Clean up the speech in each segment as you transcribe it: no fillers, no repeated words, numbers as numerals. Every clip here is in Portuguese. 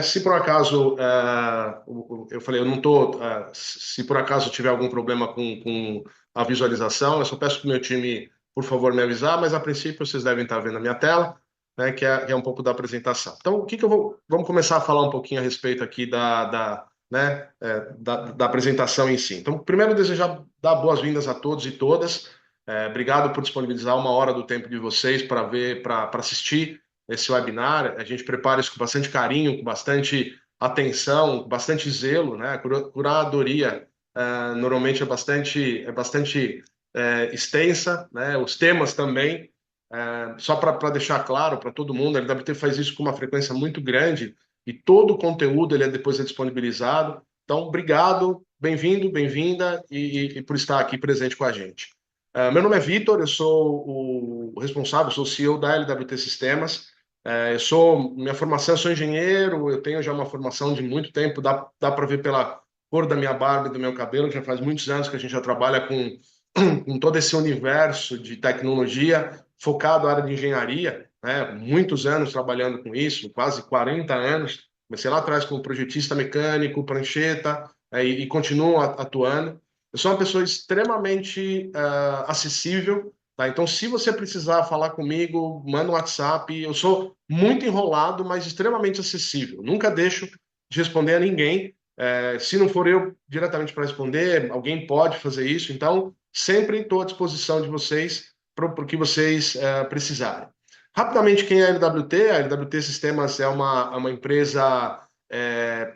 Se por acaso, eu falei, eu não estou, se por acaso tiver algum problema com a visualização, eu só peço para o meu time, por favor, me avisar, mas a princípio vocês devem estar vendo a minha tela, né, que é um pouco da apresentação. Então, o que que eu vou, vamos começar a falar um pouquinho a respeito aqui da apresentação em si. Então, primeiro, desejar dar boas-vindas a todos e todas. Obrigado por disponibilizar uma hora do tempo de vocês para ver, para assistir esse webinar. A gente prepara isso com bastante carinho, com bastante atenção, com bastante zelo, né? A curadoria normalmente é bastante extensa, né? Os temas também. Só para deixar claro para todo mundo, a LWT faz isso com uma frequência muito grande e todo o conteúdo ele depois é disponibilizado. Então, obrigado, bem-vindo, bem-vinda e por estar aqui presente com a gente. Meu nome é Vitor, eu sou o responsável, sou o CEO da LWT Sistemas. Minha formação, eu sou engenheiro, eu tenho já uma formação de muito tempo, dá para ver pela cor da minha barba e do meu cabelo, já faz muitos anos que a gente já trabalha com todo esse universo de tecnologia focado na área de engenharia, né? Muitos anos trabalhando com isso, quase 40 anos. Comecei lá atrás como projetista mecânico, prancheta, e continuo atuando. Eu sou uma pessoa extremamente acessível, tá? Então, se você precisar falar comigo, manda um WhatsApp. Eu sou muito enrolado, mas extremamente acessível. Nunca deixo de responder a ninguém. Se não for eu diretamente para responder, alguém pode fazer isso. Então, sempre estou à disposição de vocês para o que vocês precisarem. Rapidamente, quem é a LWT? A LWT Sistemas é uma empresa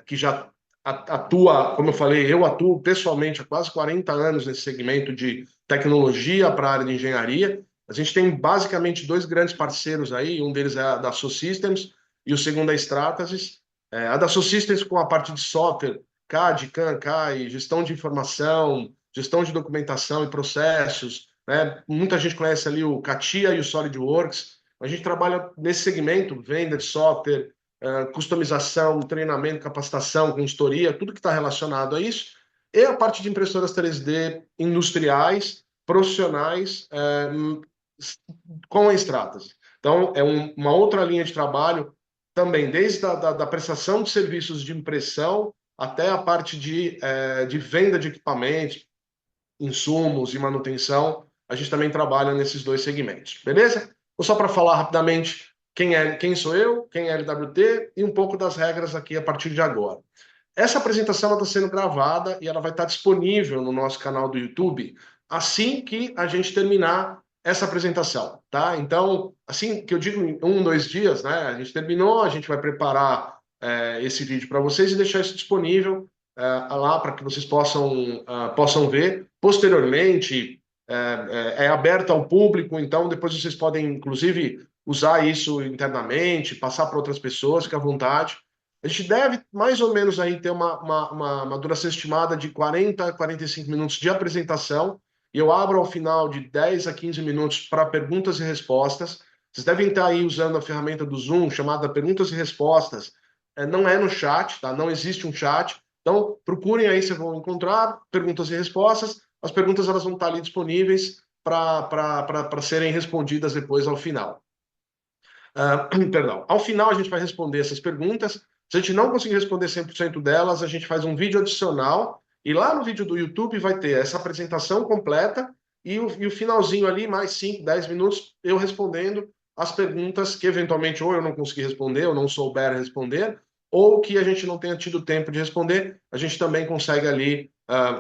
que já atua, como eu falei, eu atuo pessoalmente há quase 40 anos nesse segmento de tecnologia para a área de engenharia. A gente tem basicamente dois grandes parceiros aí, um deles é a Dassault Systems e o segundo é a Stratasys. A Dassault Systems com a parte de software, CAD, CAM, CAI, gestão de informação, gestão de documentação e processos, né? Muita gente conhece ali o CATIA e o SolidWorks. A gente trabalha nesse segmento, venda de software, customização, treinamento, capacitação, consultoria, tudo que está relacionado a isso. E a parte de impressoras 3D industriais, profissionais, com a Stratasys. Então, é uma outra linha de trabalho também, desde da prestação de serviços de impressão até a parte de venda de equipamentos, insumos e manutenção, a gente também trabalha nesses dois segmentos, beleza? Ou só para falar rapidamente quem sou eu, quem é LWT e um pouco das regras aqui a partir de agora. Essa apresentação está sendo gravada e ela vai estar disponível no nosso canal do YouTube assim que a gente terminar essa apresentação, tá? Então, assim que eu digo em 1, 2 dias, né? A gente terminou, a gente vai preparar esse vídeo para vocês e deixar isso disponível lá para que vocês possam ver. Posteriormente, é aberto ao público, então depois vocês podem, inclusive, usar isso internamente, passar para outras pessoas, fica à vontade. A gente deve mais ou menos aí ter uma duração estimada de 40 a 45 minutos de apresentação, e eu abro ao final de 10 a 15 minutos para perguntas e respostas. Vocês devem estar aí usando a ferramenta do Zoom chamada Perguntas e Respostas. Não é no chat, tá? Não existe um chat. Então, procurem aí, vocês vão encontrar perguntas e respostas. As perguntas elas vão estar ali disponíveis para serem respondidas depois ao final. Perdão. Ao final, a gente vai responder essas perguntas. Se a gente não conseguir responder 100% delas, a gente faz um vídeo adicional. E lá no vídeo do YouTube vai ter essa apresentação completa e o finalzinho ali, mais 5, 10 minutos, eu respondendo as perguntas que eventualmente ou eu não consegui responder, ou não souber responder, ou que a gente não tenha tido tempo de responder, a gente também consegue ali,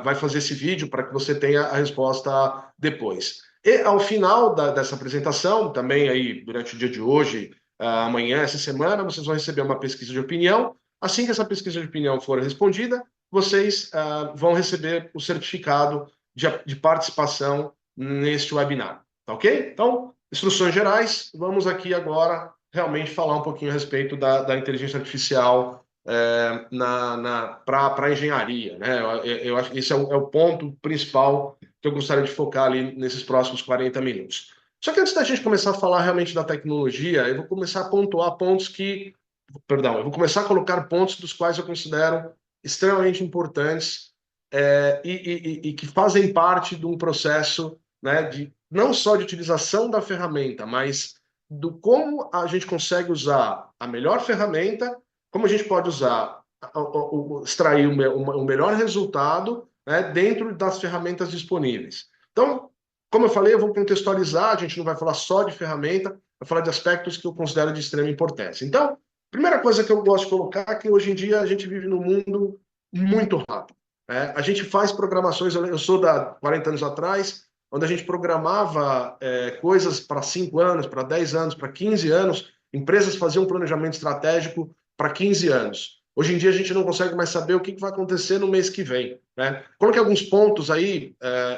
vai fazer esse vídeo para que você tenha a resposta depois. E ao final dessa apresentação, também aí durante o dia de hoje, amanhã, essa semana, vocês vão receber uma pesquisa de opinião. Assim que essa pesquisa de opinião for respondida, vocês vão receber o certificado de participação neste webinar. Tá ok? Então, instruções gerais, vamos aqui agora realmente falar um pouquinho a respeito da inteligência artificial para a engenharia, né? Eu acho que esse é o ponto principal que eu gostaria de focar ali nesses próximos 40 minutos. Só que antes da gente começar a falar realmente da tecnologia, eu vou começar a pontuar pontos eu vou começar a colocar pontos dos quais eu considero extremamente importantes e que fazem parte de um processo, né, não só de utilização da ferramenta, mas do como a gente consegue usar a melhor ferramenta como a gente pode usar, extrair o melhor resultado, né, dentro das ferramentas disponíveis. Então, como eu falei, eu vou contextualizar, a gente não vai falar só de ferramenta, vai falar de aspectos que eu considero de extrema importância. Então, primeira coisa que eu gosto de colocar é que hoje em dia a gente vive num mundo muito rápido, né? A gente faz programações, eu sou da 40 anos atrás, onde a gente programava coisas para 5 anos, para 10 anos, para 15 anos, empresas faziam um planejamento estratégico para 15 anos. Hoje em dia a gente não consegue mais saber o que vai acontecer no mês que vem, né? Coloquei alguns pontos aí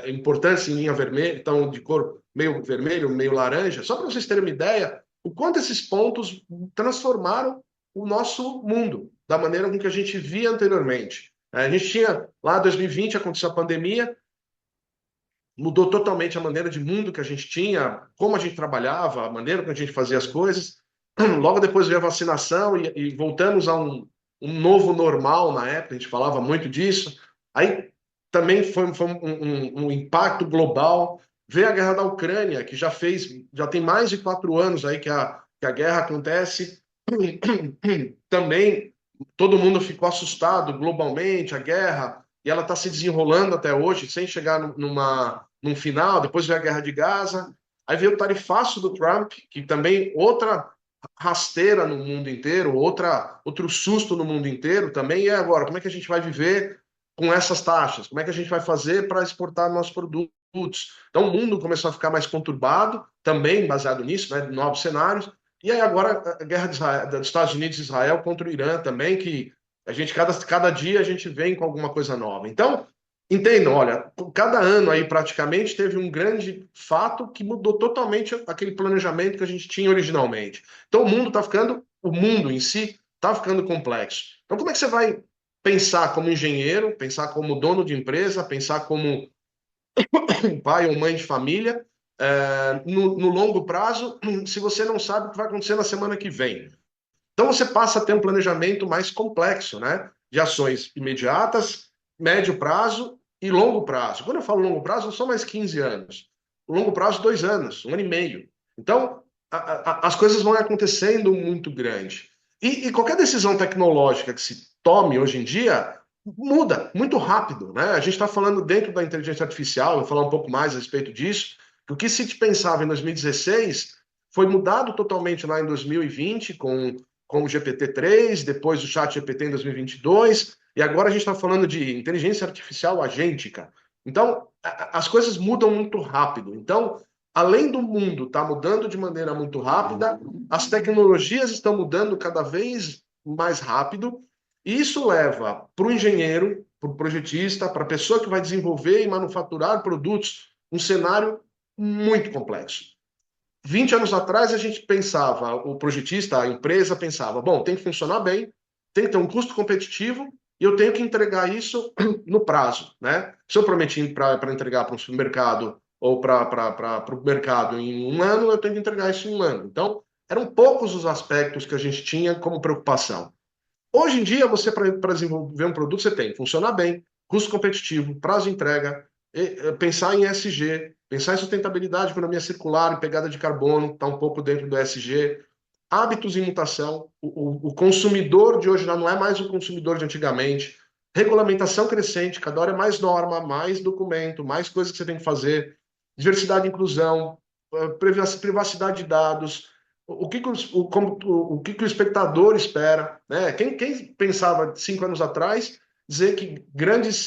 importantes em linha vermelha, então de cor meio vermelho, meio laranja, só para vocês terem uma ideia o quanto esses pontos transformaram o nosso mundo da maneira com que a gente via anteriormente. A gente tinha lá em 2020 aconteceu a pandemia, mudou totalmente a maneira de mundo que a gente tinha, como a gente trabalhava, a maneira que a gente fazia as coisas. Logo depois veio a vacinação e voltamos a um novo normal na época, a gente falava muito disso. Aí também foi um impacto global. Veio a guerra da Ucrânia, que já tem mais de 4 anos aí que a guerra acontece. Também todo mundo ficou assustado globalmente, a guerra, e ela está se desenrolando até hoje, sem chegar num final. Depois veio a guerra de Gaza, aí veio o tarifaço do Trump, que também outra rasteira no mundo inteiro, outro susto no mundo inteiro também. E agora, como é que a gente vai viver com essas taxas? Como é que a gente vai fazer para exportar nossos produtos? Então o mundo começou a ficar mais conturbado, também baseado nisso, né, novos cenários. E aí agora a guerra dos Estados Unidos e Israel contra o Irã também, que a gente cada dia a gente vem com alguma coisa nova. Então, entendam, olha, cada ano aí praticamente teve um grande fato que mudou totalmente aquele planejamento que a gente tinha originalmente. Então o mundo em si está ficando complexo. Então como é que você vai pensar como engenheiro, pensar como dono de empresa, pensar como pai ou mãe de família, no longo prazo, se você não sabe o que vai acontecer na semana que vem? Então você passa a ter um planejamento mais complexo, né? De ações imediatas, médio prazo e longo prazo. Quando eu falo longo prazo, não são mais 15 anos. Longo prazo, 2 anos, 1 ano e meio. Então, as coisas vão acontecendo muito grande. E qualquer decisão tecnológica que se tome hoje em dia muda muito rápido, né? A gente está falando dentro da inteligência artificial, vou falar um pouco mais a respeito disso. O que se pensava em 2016 foi mudado totalmente lá em 2020 com o GPT-3, depois o chat GPT em 2022, e agora a gente está falando de inteligência artificial agêntica. Então, as coisas mudam muito rápido. Então, além do mundo estar mudando de maneira muito rápida, as tecnologias estão mudando cada vez mais rápido, e isso leva para o engenheiro, para o projetista, para a pessoa que vai desenvolver e manufaturar produtos, um cenário muito complexo. 20 anos atrás, a gente pensava, o projetista, a empresa pensava, bom, tem que funcionar bem, tem que ter um custo competitivo e eu tenho que entregar isso no prazo, né? Se eu prometi para entregar para um supermercado ou para o mercado em 1 ano, eu tenho que entregar isso em 1 ano. Então, eram poucos os aspectos que a gente tinha como preocupação. Hoje em dia, você, para desenvolver um produto, você tem que funcionar bem, custo competitivo, prazo de entrega, pensar em ESG, pensar em sustentabilidade, economia circular e pegada de carbono, está um pouco dentro do ESG, hábitos em mutação, o consumidor de hoje já não é mais o consumidor de antigamente, regulamentação crescente, cada hora é mais norma, mais documento, mais coisas que você tem que fazer, diversidade e inclusão, privacidade de dados, o que o espectador espera, né? Quem pensava 5 anos atrás dizer que grandes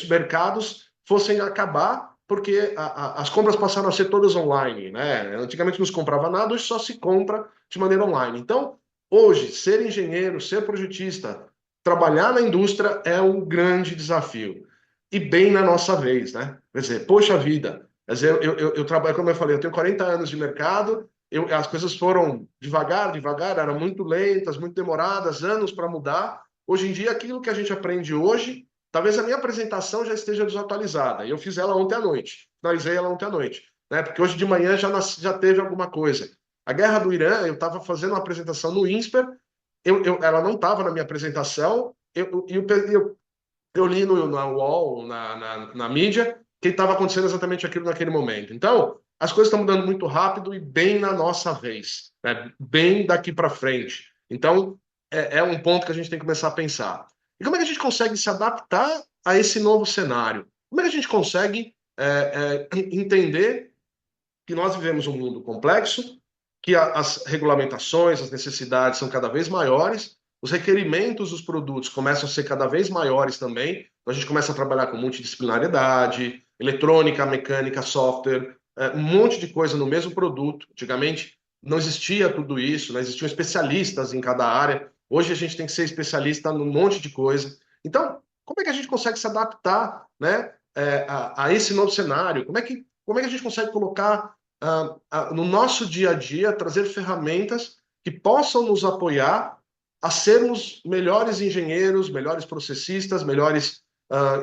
mercados fossem acabar porque as compras passaram a ser todas online, né? Antigamente não se comprava nada, hoje só se compra de maneira online. Então, hoje, ser engenheiro, ser projetista, trabalhar na indústria é um grande desafio. E bem na nossa vez, né? Quer dizer, poxa vida, quer dizer, eu trabalho, como eu falei, eu tenho 40 anos de mercado, as coisas foram devagar, devagar, eram muito lentas, muito demoradas, anos para mudar. Hoje em dia, aquilo que a gente aprende hoje, talvez a minha apresentação já esteja desatualizada. Eu fiz ela ontem à noite, finalizei ela ontem à noite, né? Porque hoje de manhã já teve alguma coisa. A guerra do Irã, eu estava fazendo uma apresentação no INSPER, ela não estava na minha apresentação, eu li na UOL, na mídia, que estava acontecendo exatamente aquilo naquele momento. Então, as coisas estão mudando muito rápido e bem na nossa vez, né? Bem daqui para frente. Então, é um ponto que a gente tem que começar a pensar. E como é que a gente consegue se adaptar a esse novo cenário? Como é que a gente consegue entender que nós vivemos um mundo complexo, que as regulamentações, as necessidades são cada vez maiores, os requerimentos dos produtos começam a ser cada vez maiores também, então a gente começa a trabalhar com multidisciplinariedade, eletrônica, mecânica, software, um monte de coisa no mesmo produto. Antigamente não existia tudo isso, não existiam especialistas em cada área. Hoje a gente tem que ser especialista num monte de coisa. Então, como é que a gente consegue se adaptar, né, a esse novo cenário? Como é que a gente consegue colocar no nosso dia a dia, trazer ferramentas que possam nos apoiar a sermos melhores engenheiros, melhores processistas, melhores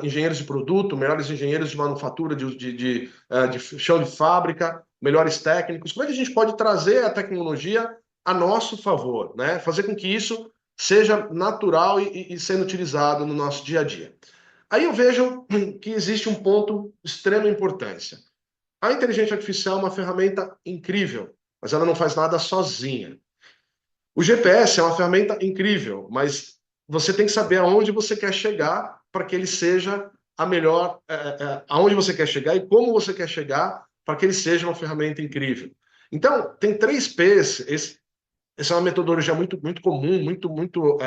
engenheiros de produto, melhores engenheiros de manufatura, de chão de fábrica, melhores técnicos. Como é que a gente pode trazer a tecnologia a nosso favor, né? Fazer com que isso seja natural e sendo utilizado no nosso dia a dia. Aí eu vejo que existe um ponto de extrema importância. A inteligência artificial é uma ferramenta incrível, mas ela não faz nada sozinha. O GPS é uma ferramenta incrível, mas você tem que saber aonde você quer chegar para que ele seja a melhor, aonde você quer chegar e como você quer chegar para que ele seja uma ferramenta incrível. Então, tem 3 P's. Essa é uma metodologia muito, muito comum, muito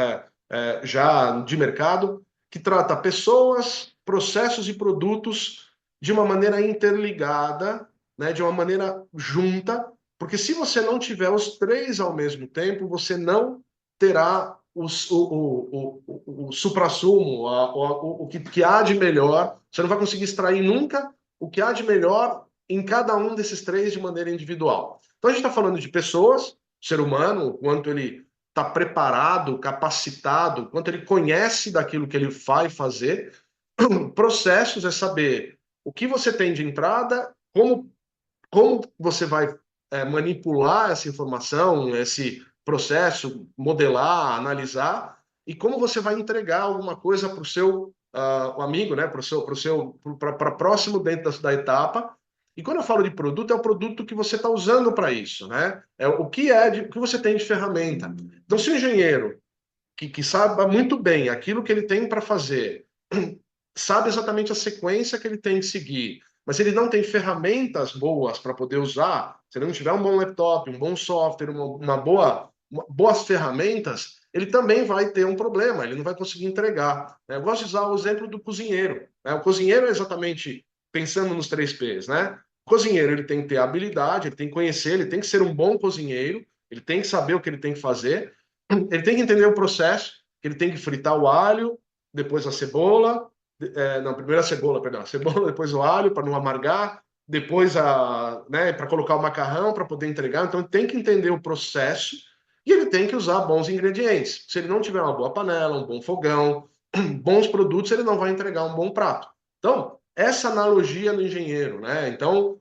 já de mercado, que trata pessoas, processos e produtos de uma maneira interligada, né, de uma maneira junta, porque se você não tiver os 3 ao mesmo tempo, você não terá o suprassumo, o que há de melhor, você não vai conseguir extrair nunca o que há de melhor em cada um desses 3 de maneira individual. Então a gente está falando de pessoas, ser humano, o quanto ele está preparado, capacitado, o quanto ele conhece daquilo que ele vai fazer. Processos é saber o que você tem de entrada, como você vai manipular essa informação, esse processo, modelar, analisar, e como você vai entregar alguma coisa para o seu amigo, né, para próximo dentro da etapa. E quando eu falo de produto, é o produto que você está usando para isso, né? É o que você tem de ferramenta. Então, se o engenheiro que sabe muito bem aquilo que ele tem para fazer, sabe exatamente a sequência que ele tem que seguir, mas ele não tem ferramentas boas para poder usar, se ele não tiver um bom laptop, um bom software, boas ferramentas, ele também vai ter um problema, ele não vai conseguir entregar. Eu gosto de usar o exemplo do cozinheiro, né? O cozinheiro é exatamente pensando nos 3 P's, né? O cozinheiro ele tem que ter habilidade, ele tem que conhecer, ele tem que ser um bom cozinheiro, ele tem que saber o que ele tem que fazer, ele tem que entender o processo, que ele tem que fritar o alho, depois a cebola, não, primeiro a cebola, perdão, a cebola, depois o alho para não amargar, depois né, para colocar o macarrão para poder entregar. Então ele tem que entender o processo e ele tem que usar bons ingredientes. Se ele não tiver uma boa panela, um bom fogão, bons produtos, ele não vai entregar um bom prato. Então, essa analogia no engenheiro, né? Então,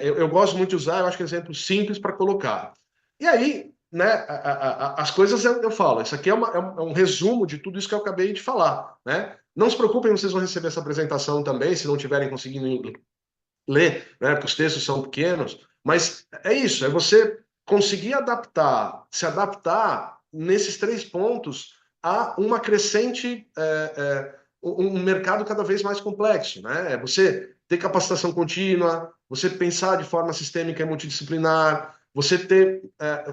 eu gosto muito de usar, eu acho que é um exemplo simples para colocar. E aí, né, as coisas eu falo, isso aqui é um resumo de tudo isso que eu acabei de falar, né? Não se preocupem, vocês vão receber essa apresentação também, se não tiverem conseguindo ler, né, porque os textos são pequenos, mas é isso, é você conseguir se adaptar nesses 3 pontos a uma crescente, um mercado cada vez mais complexo, né? É você ter capacitação contínua, você pensar de forma sistêmica e multidisciplinar, você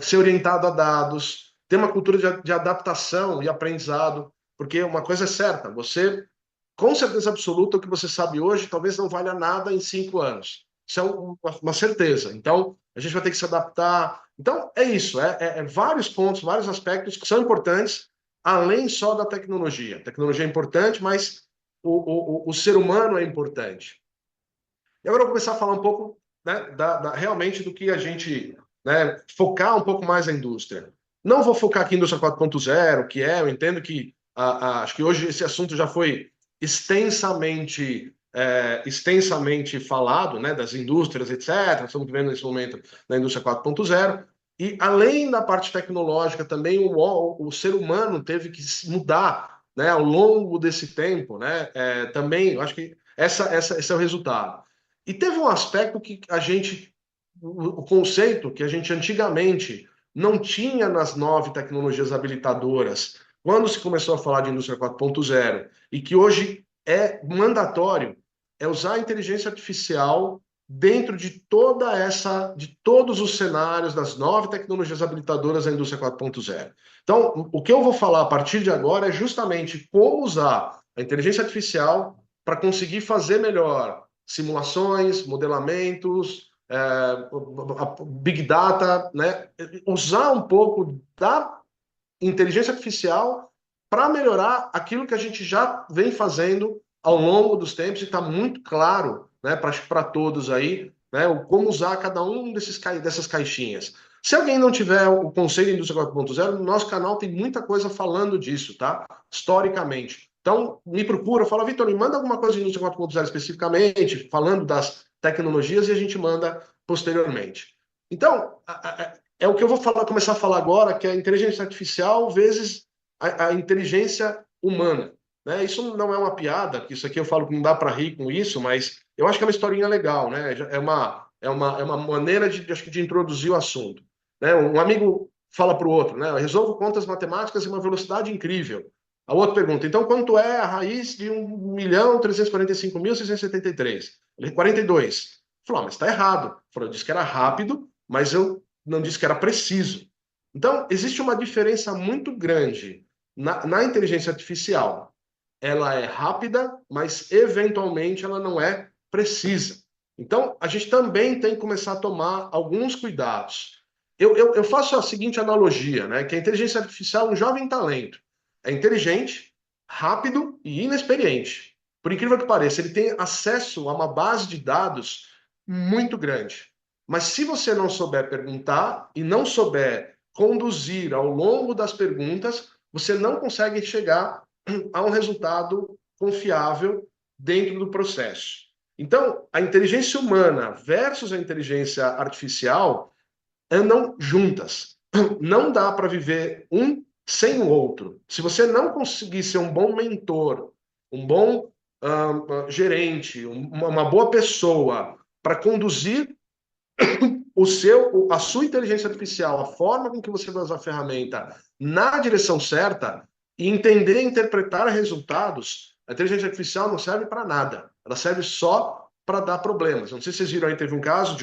ser orientado a dados, ter uma cultura de adaptação e aprendizado, porque uma coisa é certa, você com certeza absoluta, o que você sabe hoje talvez não valha nada em 5 anos. Isso é uma certeza. Então, a gente vai ter que se adaptar. Então, é isso. É vários pontos, vários aspectos que são importantes, além só da tecnologia. A tecnologia é importante, mas o ser humano é importante. E agora eu vou começar a falar um pouco, né, realmente do que a gente, né, focar um pouco mais na indústria. Não vou focar aqui em indústria 4.0, que eu entendo que acho que hoje esse assunto já foi extensamente falado, né, das indústrias, etc. Estamos vivendo nesse momento na indústria 4.0. E além da parte tecnológica, também o ser humano teve que mudar, né, ao longo desse tempo, né? Também, eu acho que esse é o resultado. E teve um aspecto que o conceito que a gente antigamente não tinha nas 9 tecnologias habilitadoras, quando se começou a falar de indústria 4.0, e que hoje é mandatório, é usar a inteligência artificial dentro de todos os cenários das 9 tecnologias habilitadoras da indústria 4.0. Então, o que eu vou falar a partir de agora é justamente como usar a inteligência artificial para conseguir fazer melhor simulações, modelamentos, Big Data, né? Usar um pouco da inteligência artificial para melhorar aquilo que a gente já vem fazendo ao longo dos tempos e está muito claro, né, para todos aí, né, como usar cada um dessas caixinhas. Se alguém não tiver o conceito de indústria 4.0, no nosso canal tem muita coisa falando disso, tá? Historicamente. Então, me procura, fala, Vitor, me manda alguma coisa de indústria 4.0 especificamente, falando das tecnologias, e a gente manda posteriormente. Então, é o que eu vou começar a falar agora, que é a inteligência artificial vezes a inteligência humana. Né? Isso não é uma piada, porque isso aqui eu falo que não dá para rir com isso, mas eu acho que é uma historinha legal, né? É uma maneira acho que de introduzir o assunto. Né? Um amigo fala para o outro, né? Eu resolvo contas matemáticas em uma velocidade incrível. A outro pergunta, então quanto é a raiz de 1.345.673? Ele, 42. Falou, mas está errado. Falou, eu disse que era rápido, mas eu não disse que era preciso. Então, existe uma diferença muito grande na inteligência artificial. Ela é rápida, mas eventualmente ela não é precisa. Então, a gente também tem que começar a tomar alguns cuidados. Eu faço a seguinte analogia, né? Que a inteligência artificial é um jovem talento. É inteligente, rápido e inexperiente. Por incrível que pareça, ele tem acesso a uma base de dados muito grande. Mas se você não souber perguntar e não souber conduzir ao longo das perguntas, você não consegue chegar a um resultado confiável dentro do processo. Então, a inteligência humana versus a inteligência artificial andam juntas. Não dá para viver um sem o outro. Se você não conseguir ser um bom mentor, um bom gerente, uma boa pessoa para conduzir a sua inteligência artificial, a forma com que você vai usar a ferramenta na direção certa e entender e interpretar resultados, a inteligência artificial não serve para nada. Ela serve só para dar problemas. Não sei se vocês viram aí, teve um caso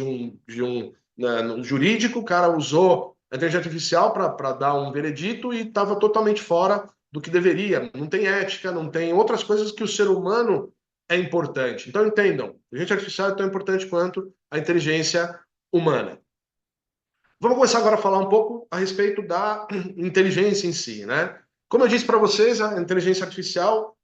no jurídico, o cara usou a inteligência artificial para dar um veredito e estava totalmente fora do que deveria. Não tem ética, não tem outras coisas que o ser humano é importante. Então entendam, a inteligência artificial é tão importante quanto a inteligência humana. Vamos começar agora a falar um pouco a respeito da inteligência em si, né? Como eu disse para vocês, a inteligência artificial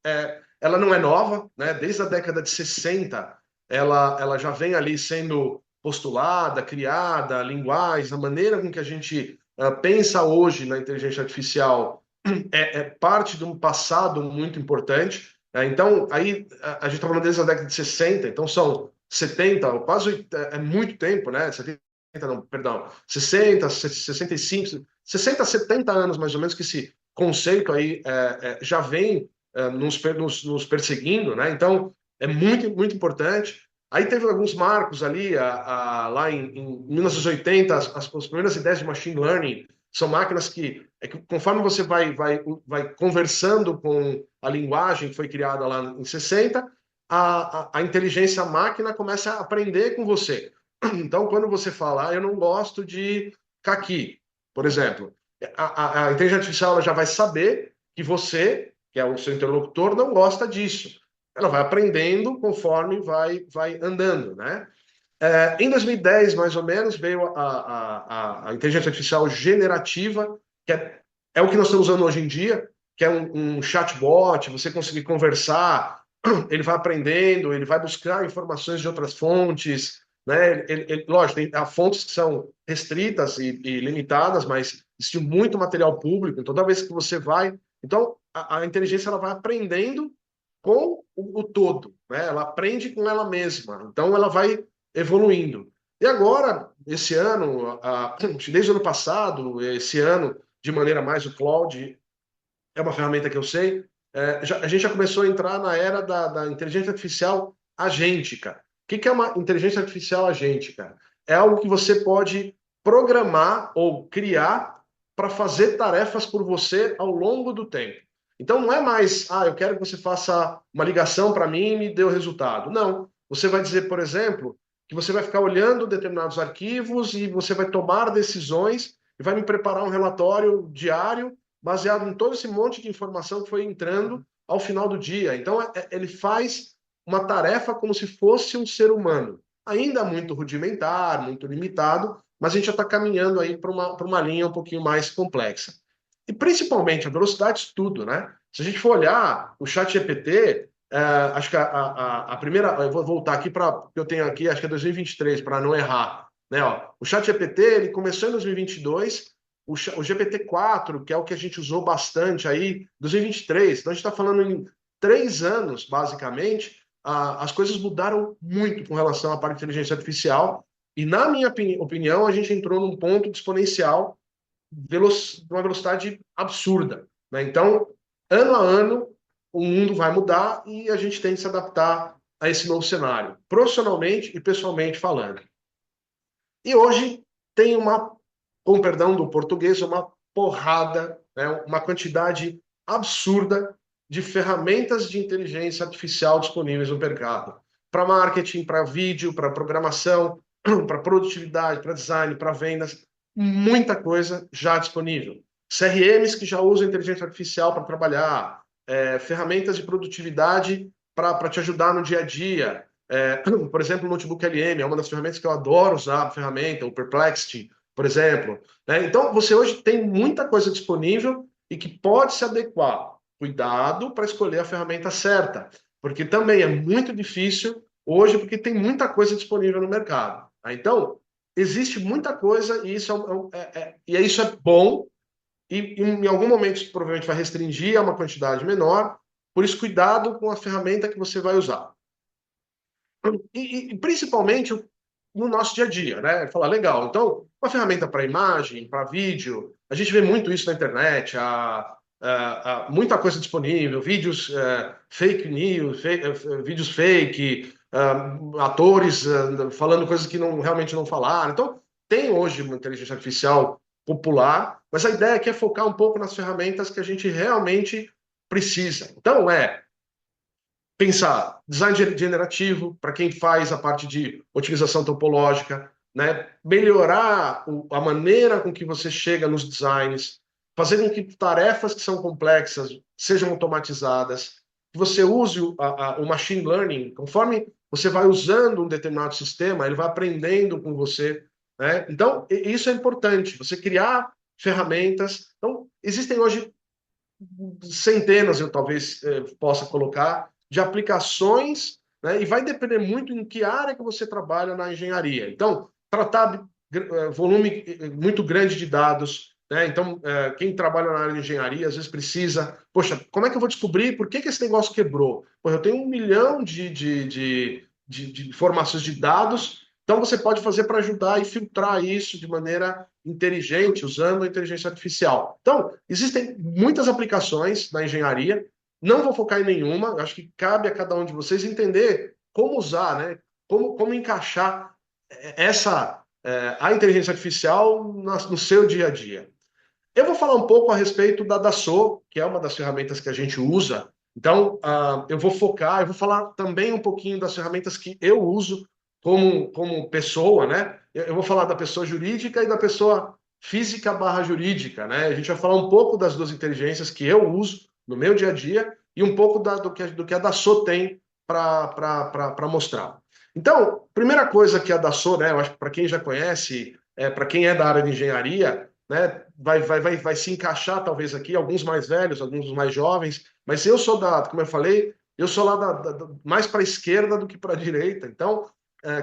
ela não é nova, né? Desde a década de 60, ela já vem ali sendo postulada, criada, linguagens, a maneira com que a gente pensa hoje na inteligência artificial é parte de um passado muito importante. Então, aí a gente está falando desde a década de 60, então são 70, quase é muito tempo, né? 70, não, perdão, 60, 65, 60, 70 anos mais ou menos que esse conceito aí já vem nos perseguindo, né? Então, é muito, muito importante. Aí teve alguns marcos ali, lá em 1980, as primeiras ideias de machine learning são máquinas que conforme você vai conversando com a linguagem que foi criada lá em 60, a inteligência máquina começa a aprender com você. Então, quando você fala, eu não gosto de caqui, por exemplo, a inteligência artificial ela já vai saber que você, que é o seu interlocutor, não gosta disso. Ela vai aprendendo conforme vai andando, né? Em 2010, mais ou menos, veio a inteligência artificial generativa, que é o que nós estamos usando hoje em dia, que é um chatbot, você conseguir conversar, ele vai aprendendo, ele vai buscar informações de outras fontes, né? Lógico, tem fontes que são restritas e limitadas, mas existe muito material público, então toda vez que você vai... Então, a inteligência ela vai aprendendo com o todo, né? Ela aprende com ela mesma, então ela vai evoluindo. E agora, esse ano, desde o ano passado, esse ano, de maneira mais o cloud, é uma ferramenta que eu sei, a gente já começou a entrar na era da inteligência artificial agêntica. O que é uma inteligência artificial agêntica? É algo que você pode programar ou criar para fazer tarefas por você ao longo do tempo. Então não é mais, eu quero que você faça uma ligação para mim e me dê o resultado. Não. Você vai dizer, por exemplo, que você vai ficar olhando determinados arquivos e você vai tomar decisões e vai me preparar um relatório diário baseado em todo esse monte de informação que foi entrando ao final do dia. Então ele faz uma tarefa como se fosse um ser humano, ainda muito rudimentar, muito limitado, mas a gente já está caminhando aí para uma linha um pouquinho mais complexa. E principalmente a velocidade de tudo, né? Se a gente for olhar o chat GPT, acho que a primeira, eu vou voltar aqui para eu tenho aqui, acho que é 2023, para não errar, né? Ó, o chat GPT ele começou em 2022, o GPT-4, que é o que a gente usou bastante aí, 2023. Então a gente está falando em 3 anos, basicamente, as coisas mudaram muito com relação à parte de inteligência artificial. E, na minha opinião, a gente entrou num ponto de exponencial de uma velocidade absurda, né? Então, ano a ano, o mundo vai mudar e a gente tem que se adaptar a esse novo cenário, profissionalmente e pessoalmente falando. E hoje tem com perdão do português, uma porrada, né, uma quantidade absurda de ferramentas de inteligência artificial disponíveis no mercado. Para marketing, para vídeo, para programação, para produtividade, para design, para vendas, muita coisa já disponível. CRMs que já usam inteligência artificial para trabalhar, ferramentas de produtividade para te ajudar no dia a dia. Por exemplo, o Notebook LM é uma das ferramentas que eu adoro usar, a ferramenta, o Perplexity, por exemplo, né? Então, você hoje tem muita coisa disponível e que pode se adequar. Cuidado para escolher a ferramenta certa, porque também é muito difícil hoje, porque tem muita coisa disponível no mercado. Então, existe muita coisa e isso é bom e em algum momento isso provavelmente vai restringir a uma quantidade menor, por isso cuidado com a ferramenta que você vai usar. E principalmente no nosso dia a dia, né? Falar, legal, então, uma ferramenta para imagem, para vídeo, a gente vê muito isso na internet, muita coisa disponível, vídeos fake news, vídeos fake, atores falando coisas que realmente não falaram. Então, tem hoje uma inteligência artificial popular, mas a ideia aqui é focar um pouco nas ferramentas que a gente realmente precisa. Então, pensar design generativo para quem faz a parte de otimização topológica, né? Melhorar a maneira com que você chega nos designs, fazer com que tarefas que são complexas sejam automatizadas, que você use o machine learning, conforme você vai usando um determinado sistema, ele vai aprendendo com você, né? Então, isso é importante, você criar ferramentas. Então, existem hoje centenas, eu talvez possa colocar, de aplicações, né? E vai depender muito em que área que você trabalha na engenharia. Então, tratar volume muito grande de dados, né? Então, quem trabalha na área de engenharia às vezes precisa, poxa, como é que eu vou descobrir por que esse negócio quebrou? Pô, eu tenho 1 milhão de informações de dados, então você pode fazer para ajudar e filtrar isso de maneira inteligente, usando a inteligência artificial. Então, existem muitas aplicações na engenharia, não vou focar em nenhuma, acho que cabe a cada um de vocês entender como usar, né? Como encaixar a inteligência artificial no seu dia a dia. Eu vou falar um pouco a respeito da Dassault, que é uma das ferramentas que a gente usa. Então, eu vou falar também um pouquinho das ferramentas que eu uso como pessoa, né? Eu vou falar da pessoa jurídica e da pessoa física barra jurídica, né? A gente vai falar um pouco das duas inteligências que eu uso no meu dia a dia e um pouco do que a Dassault tem para mostrar. Então, primeira coisa que a Dassault, né? Eu acho que para quem já conhece, para quem é da área de engenharia, né, vai se encaixar talvez aqui, alguns mais velhos, alguns mais jovens, mas eu sou como eu falei, eu sou lá mais para a esquerda do que para a direita. Então,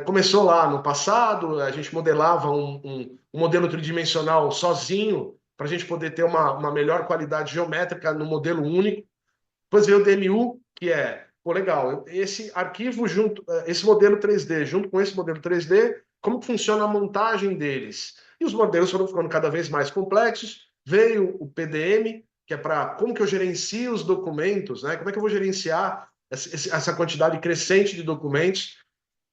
começou lá no passado, a gente modelava um modelo tridimensional sozinho, para a gente poder ter uma melhor qualidade geométrica no modelo único. Depois veio o DMU, que pô, legal, esse arquivo junto, esse modelo 3D, junto com esse modelo 3D, como funciona a montagem deles? E os modelos foram ficando cada vez mais complexos. Veio o PDM, que é para como que eu gerencio os documentos, né? Como é que eu vou gerenciar essa quantidade crescente de documentos?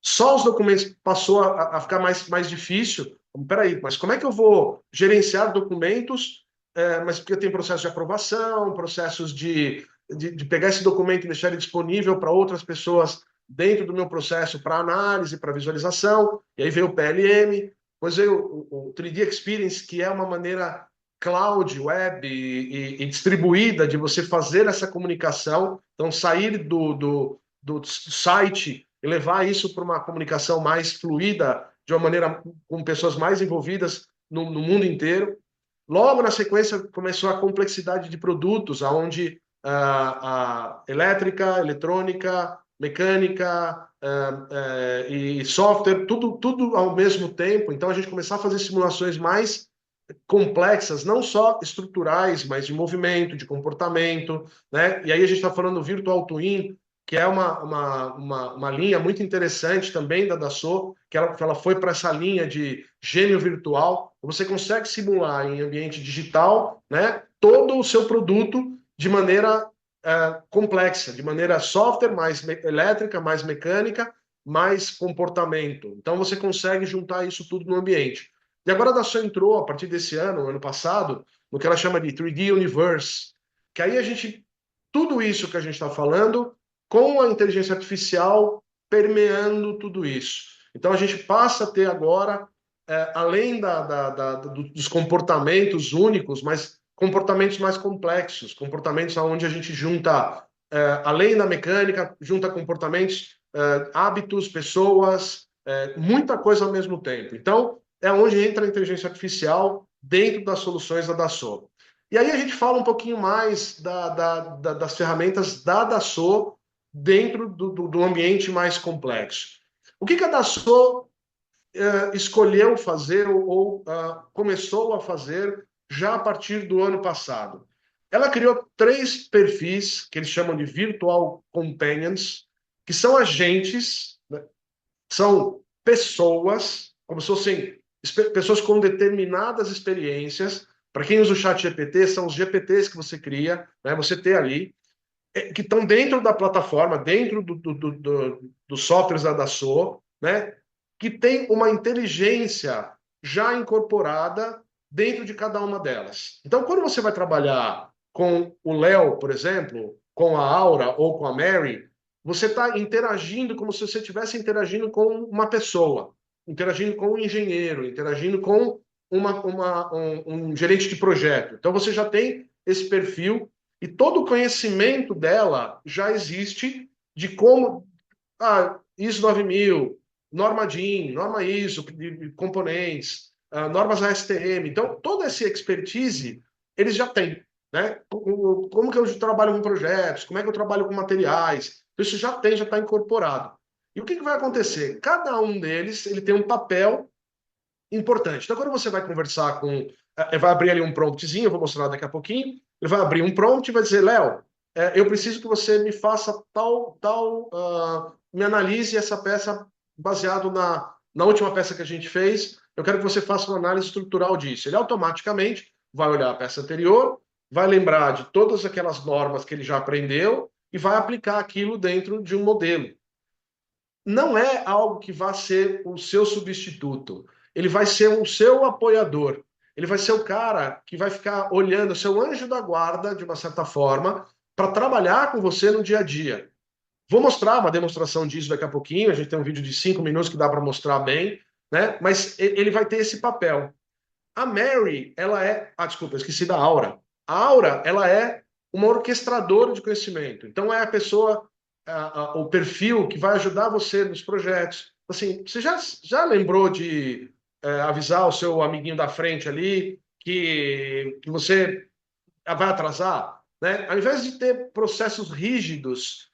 Só os documentos passou a ficar mais difícil, Peraí, mas como é que eu vou gerenciar documentos, mas porque tem processo de aprovação, processos de pegar esse documento e deixar ele disponível para outras pessoas dentro do meu processo para análise, para visualização, e aí veio o PLM, depois veio o 3D Experience, que é uma maneira cloud, web e distribuída de você fazer essa comunicação, então sair do site e levar isso para uma comunicação mais fluida, de uma maneira com pessoas mais envolvidas no mundo inteiro. Logo na sequência começou a complexidade de produtos, aonde a elétrica, eletrônica, mecânica e software, tudo ao mesmo tempo. Então a gente começou a fazer simulações mais complexas, não só estruturais, mas de movimento, de comportamento, né? E aí a gente está falando do Virtual Twin, que é uma linha muito interessante também da Dassault, que ela foi para essa linha de gêmeo virtual. Você consegue simular em ambiente digital, né, todo o seu produto de maneira complexa, de maneira software, mais elétrica, mais mecânica, mais comportamento. Então você consegue juntar isso tudo no ambiente. E agora a Dassault entrou, a partir desse ano passado, no que ela chama de 3D Universe, que aí a gente, tudo isso que a gente está falando, com a inteligência artificial permeando tudo isso. Então a gente passa a ter agora, além dos comportamentos únicos, mas comportamentos mais complexos, comportamentos onde a gente junta, além da mecânica, junta comportamentos, hábitos, pessoas, muita coisa ao mesmo tempo. Então, é onde entra a inteligência artificial dentro das soluções da Dassault. E aí a gente fala um pouquinho mais das ferramentas da Dassault dentro do ambiente mais complexo. O que a Dassault escolheu fazer ou começou a fazer já a partir do ano passado? Ela criou 3 perfis que eles chamam de Virtual Companions, que são agentes, né? São pessoas, como se fossem pessoas com determinadas experiências. Para quem usa o chat GPT, são os GPTs que você cria, né? Você tem ali, que estão dentro da plataforma, dentro dos softwares da Dassault, né? Que tem uma inteligência já incorporada dentro de cada uma delas. Então, quando você vai trabalhar com o Léo, por exemplo, com a Aura ou com a Mary, você está interagindo como se você estivesse interagindo com uma pessoa, interagindo com um engenheiro, interagindo com um gerente de projeto. Então, você já tem esse perfil e todo o conhecimento dela já existe de como ISO 9000, norma DIN, norma ISO, de componentes, normas ASTM. Então, toda essa expertise eles já têm. Né? Como que eu trabalho com projetos, como é que eu trabalho com materiais, isso já tem, já está incorporado. E o que vai acontecer? Cada um deles ele tem um papel importante. Então, quando você vai conversar com. Vai abrir ali um promptzinho, eu vou mostrar daqui a pouquinho. Ele vai abrir um prompt e vai dizer: Léo, eu preciso que você me faça me analise essa peça baseado na última peça que a gente fez. Eu quero que você faça uma análise estrutural disso. Ele automaticamente vai olhar a peça anterior, vai lembrar de todas aquelas normas que ele já aprendeu e vai aplicar aquilo dentro de um modelo. Não é algo que vai ser o seu substituto. Ele vai ser o seu apoiador. Ele vai ser o cara que vai ficar olhando, o seu anjo da guarda, de uma certa forma, para trabalhar com você no dia a dia. Vou mostrar uma demonstração disso daqui a pouquinho. A gente tem um vídeo de 5 minutos que dá para mostrar bem, né? Mas ele vai ter esse papel. A Mary, ela é. Desculpa, eu esqueci da Aura. A Aura, ela é uma orquestradora de conhecimento. Então, é a pessoa, o perfil que vai ajudar você nos projetos. Assim, você já lembrou de avisar o seu amiguinho da frente ali que você vai atrasar? Né? Ao invés de ter processos rígidos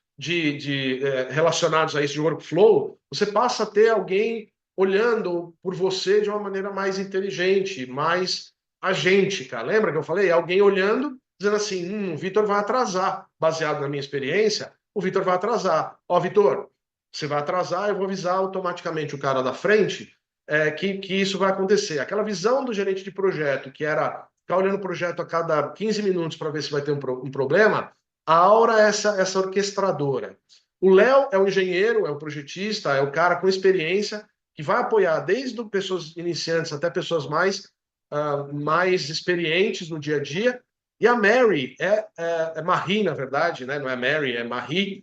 relacionados a isso de workflow, você passa a ter alguém olhando por você de uma maneira mais inteligente, mais agêntica. Lembra que eu falei? Alguém olhando, dizendo assim, o Vitor vai atrasar. Baseado na minha experiência, o Vitor vai atrasar. Ó, Vitor, você vai atrasar, eu vou avisar automaticamente o cara da frente que isso vai acontecer. Aquela visão do gerente de projeto, que era ficar olhando o projeto a cada 15 minutos para ver se vai ter um problema, a Aura é essa orquestradora. O Léo é o engenheiro, é o projetista, é o cara com experiência que vai apoiar desde pessoas iniciantes até pessoas mais experientes no dia a dia. E a Mary é Marie, na verdade, né? Não é Mary, é Marie,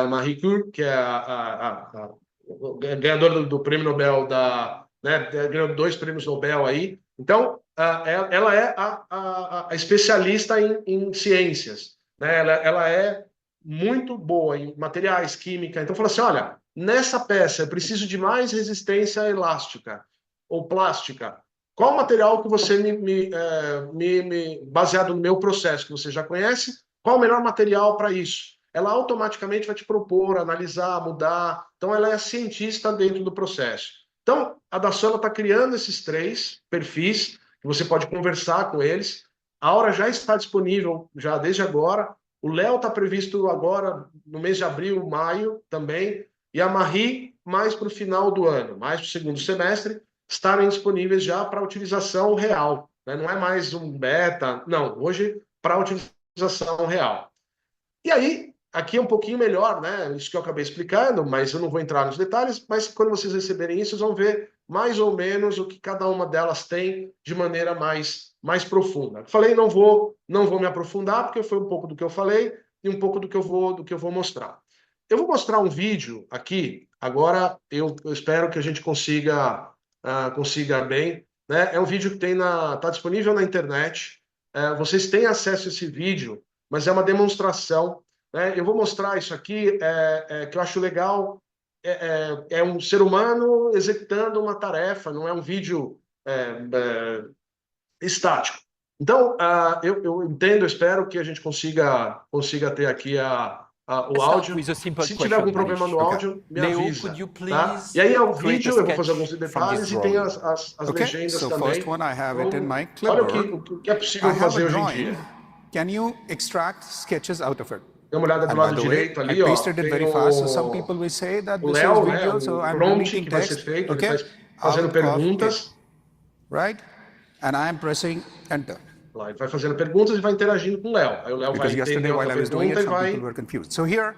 Marie Curie, que é a ganhadora do prêmio Nobel né? Ganhou 2 prêmios Nobel aí. Então, ela é a especialista em ciências, né? Ela é muito boa em materiais, química. Então, falou assim: olha, nessa peça eu preciso de mais resistência elástica ou plástica. Qual material que você baseado no meu processo, que você já conhece, qual o melhor material para isso? Ela automaticamente vai te propor, analisar, mudar. Então, ela é cientista dentro do processo. Então, a Dassault está criando esses 3 perfis, que você pode conversar com eles. A Aura já está disponível, já desde agora. O Léo está previsto agora, no mês de abril, maio também. E a Marie, mais para o final do ano, mais para o segundo semestre, estarem disponíveis já para utilização real. Né? Não é mais um beta, não. Hoje, para utilização real. E aí, aqui é um pouquinho melhor, né? Isso que eu acabei explicando, mas eu não vou entrar nos detalhes, mas quando vocês receberem isso, vocês vão ver mais ou menos o que cada uma delas tem de maneira mais profunda. Falei, não vou me aprofundar, porque foi um pouco do que eu falei e um pouco do que eu vou mostrar. Eu vou mostrar um vídeo aqui, agora eu espero que a gente consiga bem. Né? É um vídeo que está disponível na internet. Vocês têm acesso a esse vídeo, mas é uma demonstração. Né? Eu vou mostrar isso aqui, que eu acho legal. É um ser humano executando uma tarefa, não é um vídeo estático. Então, eu entendo, espero que a gente consiga ter aqui o áudio. Se tiver algum problema no áudio, me avisa. Tá? E aí é o vídeo, eu vou fazer alguns detalhes e tem as legendas também. Então, olha o que é possível fazer hoje em dia. Can you extract sketches out of it? Dê uma olhada do lado direito ali, ó. Pasted it very fast, so some people will say that this is video, so I'm deleting text. Okay, fazendo perguntas. Right? And I'm pressing enter. Lá, ele vai fazendo perguntas e vai interagindo com o Léo. Aí o Léo vai entender a pergunta e vai... People were confused. So here,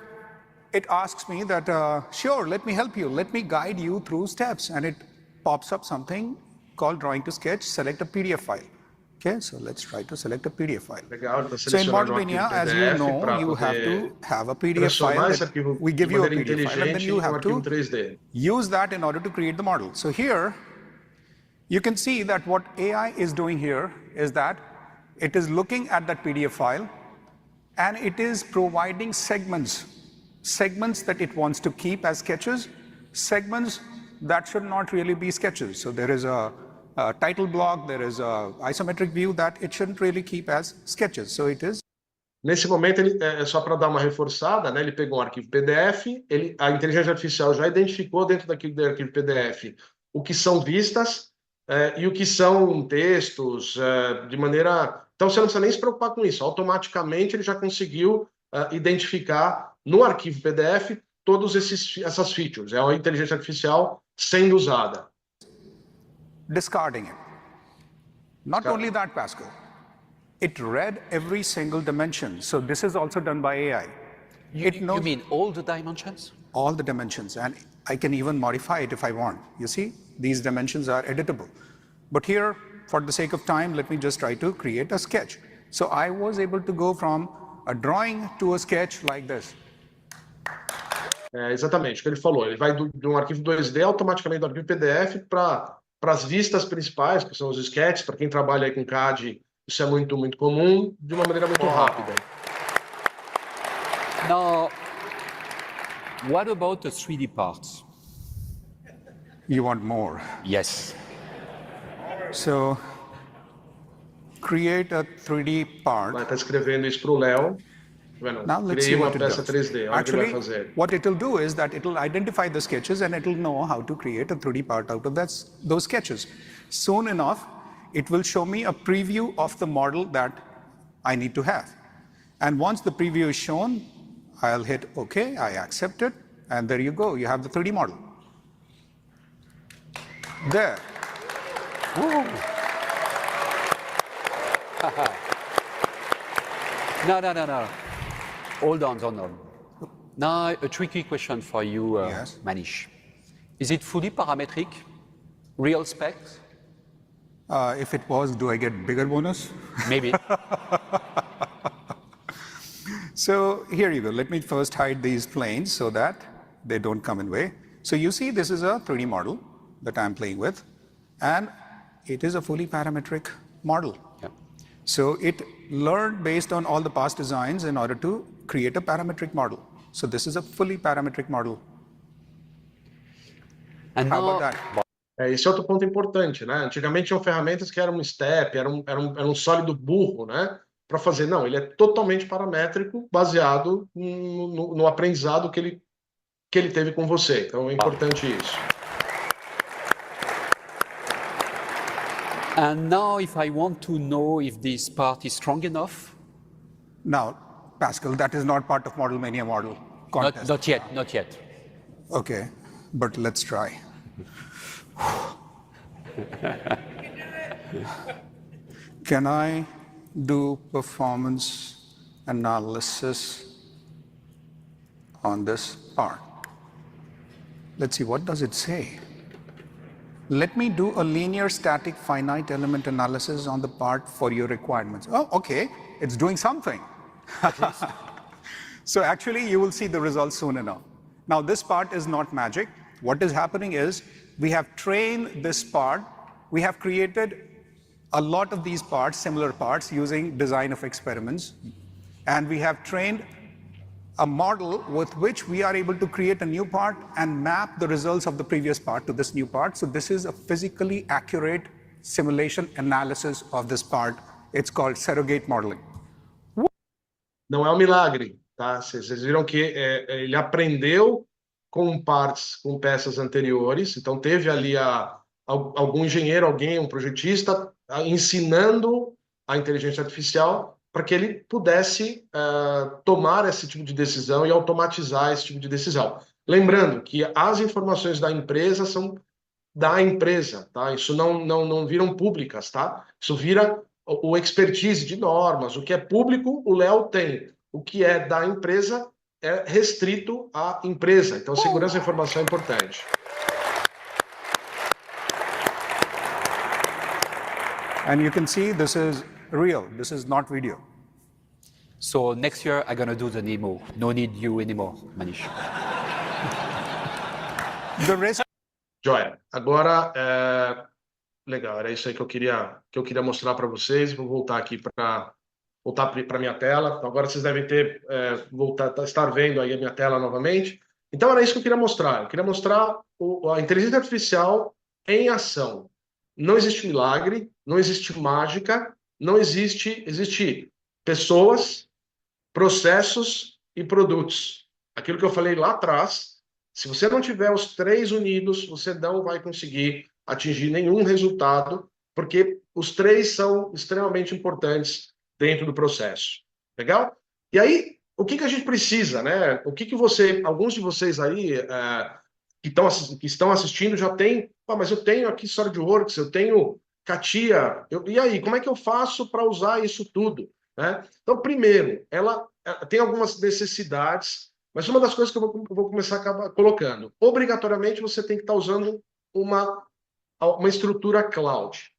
it asks me that, sure, let me help you. Let me guide you through steps. And it pops up something called Drawing to Sketch. Select a PDF file. Okay, so let's try to select a PDF file. Legal, so in Modelvania, as you know, you have to have a PDF file. That we give you a PDF file, and then you have to use that in order to create the model. So here, you can see that what AI is doing here is that it is looking at that PDF file, and it is providing segments that it wants to keep as sketches, segments that should not really be sketches. So there is a title block, there is a isometric view that it shouldn't really keep as sketches. So it is. Nesse momento, só para dar uma reforçada, né, ele pegou um arquivo PDF, a inteligência artificial já identificou dentro daquele arquivo PDF o que são vistas e o que são textos, de maneira... Então, você não precisa nem se preocupar com isso. Automaticamente, ele já conseguiu identificar no arquivo PDF todas essas features. É uma inteligência artificial sendo usada. Discarding it. Not only that, Pascal. It read every single dimension. So this is also done by AI. You mean all the dimensions? All the dimensions. And I can even modify it if I want. You see, these dimensions are editable. But here, for the sake of time, let me just try to create a sketch. So I was able to go from a drawing to a sketch like this. Exatamente, o que ele falou. Ele vai de um arquivo 2D automaticamente do arquivo PDF para as vistas principais, que são os sketches. Para quem trabalha aí com CAD, isso é muito, muito comum, de uma maneira muito rápida. Now, what about the 3D parts? You want more? Yes. So, create a 3D part. Está escrevendo isso para o Léo. Now let's see what it does. 3D. Actually, what it will do is that it will identify the sketches and it will know how to create a 3D part out of those sketches. Soon enough, it will show me a preview of the model that I need to have. And once the preview is shown, I'll hit OK, I accept it, and there you go, you have the 3D model. There. Woo. No. Hold on. Now, a tricky question for you, yes. Manish. Is it fully parametric? Real specs? If it was, do I get bigger bonus? Maybe. So here you go. Let me first hide these planes so that they don't come in way. So you see this is a 3D model that I'm playing with, and it is a fully parametric model. Yeah. So it learned based on all the past designs in order to create a parametric model. So this is a fully parametric model. And how about that? Esse é outro ponto importante, né? Antigamente tinham ferramentas que eram um step, era um sólido burro, né? Para fazer. Não, ele é totalmente paramétrico, baseado no aprendizado que ele teve com você. Então é importante isso. And now if I want to know if this part is strong enough? Now, Pascal, that is not part of Model Mania model contest. Not yet. Okay, but let's try. Can I do performance analysis on this part? Let's see, what does it say? Let me do a linear static finite element analysis on the part for your requirements. Oh, okay, it's doing something. So actually, you will see the results soon enough. Now, this part is not magic. What is happening is we have trained this part. We have created a lot of these parts, similar parts, using design of experiments. And we have trained a model with which we are able to create a new part and map the results of the previous part to this new part. So this is a physically accurate simulation analysis of this part. It's called surrogate modeling. Não é um milagre, tá? Vocês viram que ele aprendeu com partes, com peças anteriores. Então teve ali algum engenheiro, alguém, um projetista, ensinando a inteligência artificial para que ele pudesse tomar esse tipo de decisão e automatizar esse tipo de decisão. Lembrando que as informações da empresa são da empresa, tá? Isso não viram públicas, tá? Isso vira o expertise de normas. O que é público, o Léo tem. O que é da empresa é restrito à empresa. Então, segurança da informação é importante. And you can see this is real. This is not video. So next year I'm gonna do the demo. No need you anymore, Manish. The rest. Joia. Agora, legal. Era isso aí que eu queria mostrar para vocês. Vou voltar aqui para minha tela. Então, agora vocês devem estar vendo aí a minha tela novamente. Então era isso que eu queria mostrar. Eu queria mostrar a inteligência artificial em ação. Não existe milagre, não existe mágica, não existe pessoas, processos e produtos. Aquilo que eu falei lá atrás, se você não tiver os três unidos, você não vai conseguir atingir nenhum resultado, porque os três são extremamente importantes dentro do processo. Legal? E aí, o que a gente precisa, né? O que alguns de vocês aí que estão assistindo já tem, mas eu tenho aqui SolidWorks, eu tenho CATIA, e aí, como é que eu faço para usar isso tudo? Né? Então, primeiro, ela tem algumas necessidades, mas uma das coisas que eu vou começar a colocando, obrigatoriamente você tem que estar usando uma estrutura cloud.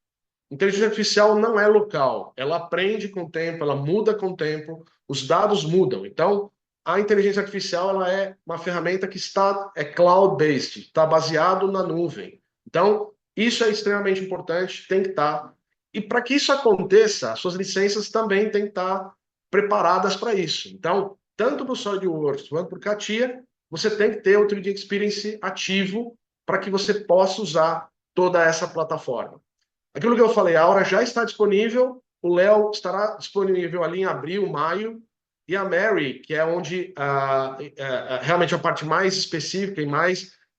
Inteligência artificial não é local, ela aprende com o tempo, ela muda com o tempo, os dados mudam. Então, a inteligência artificial ela é uma ferramenta que é cloud-based, está baseado na nuvem. Então, isso é extremamente importante, tem que estar. E para que isso aconteça, as suas licenças também têm que estar preparadas para isso. Então, tanto para o SolidWorks quanto para o CATIA, você tem que ter o 3D Experience ativo para que você possa usar toda essa plataforma. Aquilo que eu falei, a Aura já está disponível, o Léo estará disponível ali em abril, maio, e a Mary, que é onde realmente a parte mais específica e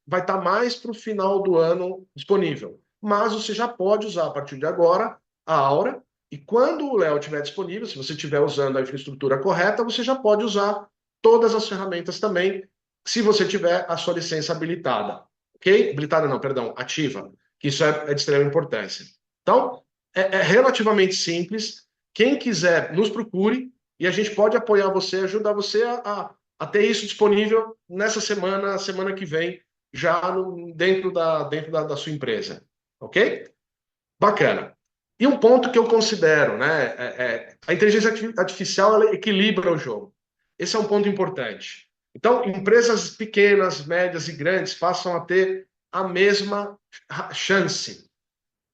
vai estar mais para o final do ano disponível. Mas você já pode usar a partir de agora a Aura, e quando o Léo estiver disponível, se você estiver usando a infraestrutura correta, você já pode usar todas as ferramentas também, se você tiver a sua licença habilitada. Ok? Habilitada não, perdão, ativa, que isso é de extrema importância. Então, é relativamente simples. Quem quiser, nos procure, e a gente pode apoiar você, ajudar você a ter isso disponível nessa semana que vem, já dentro da sua empresa. Ok? Bacana. E um ponto que eu considero, né? A inteligência artificial ela equilibra o jogo. Esse é um ponto importante. Então, empresas pequenas, médias e grandes passam a ter a mesma chance,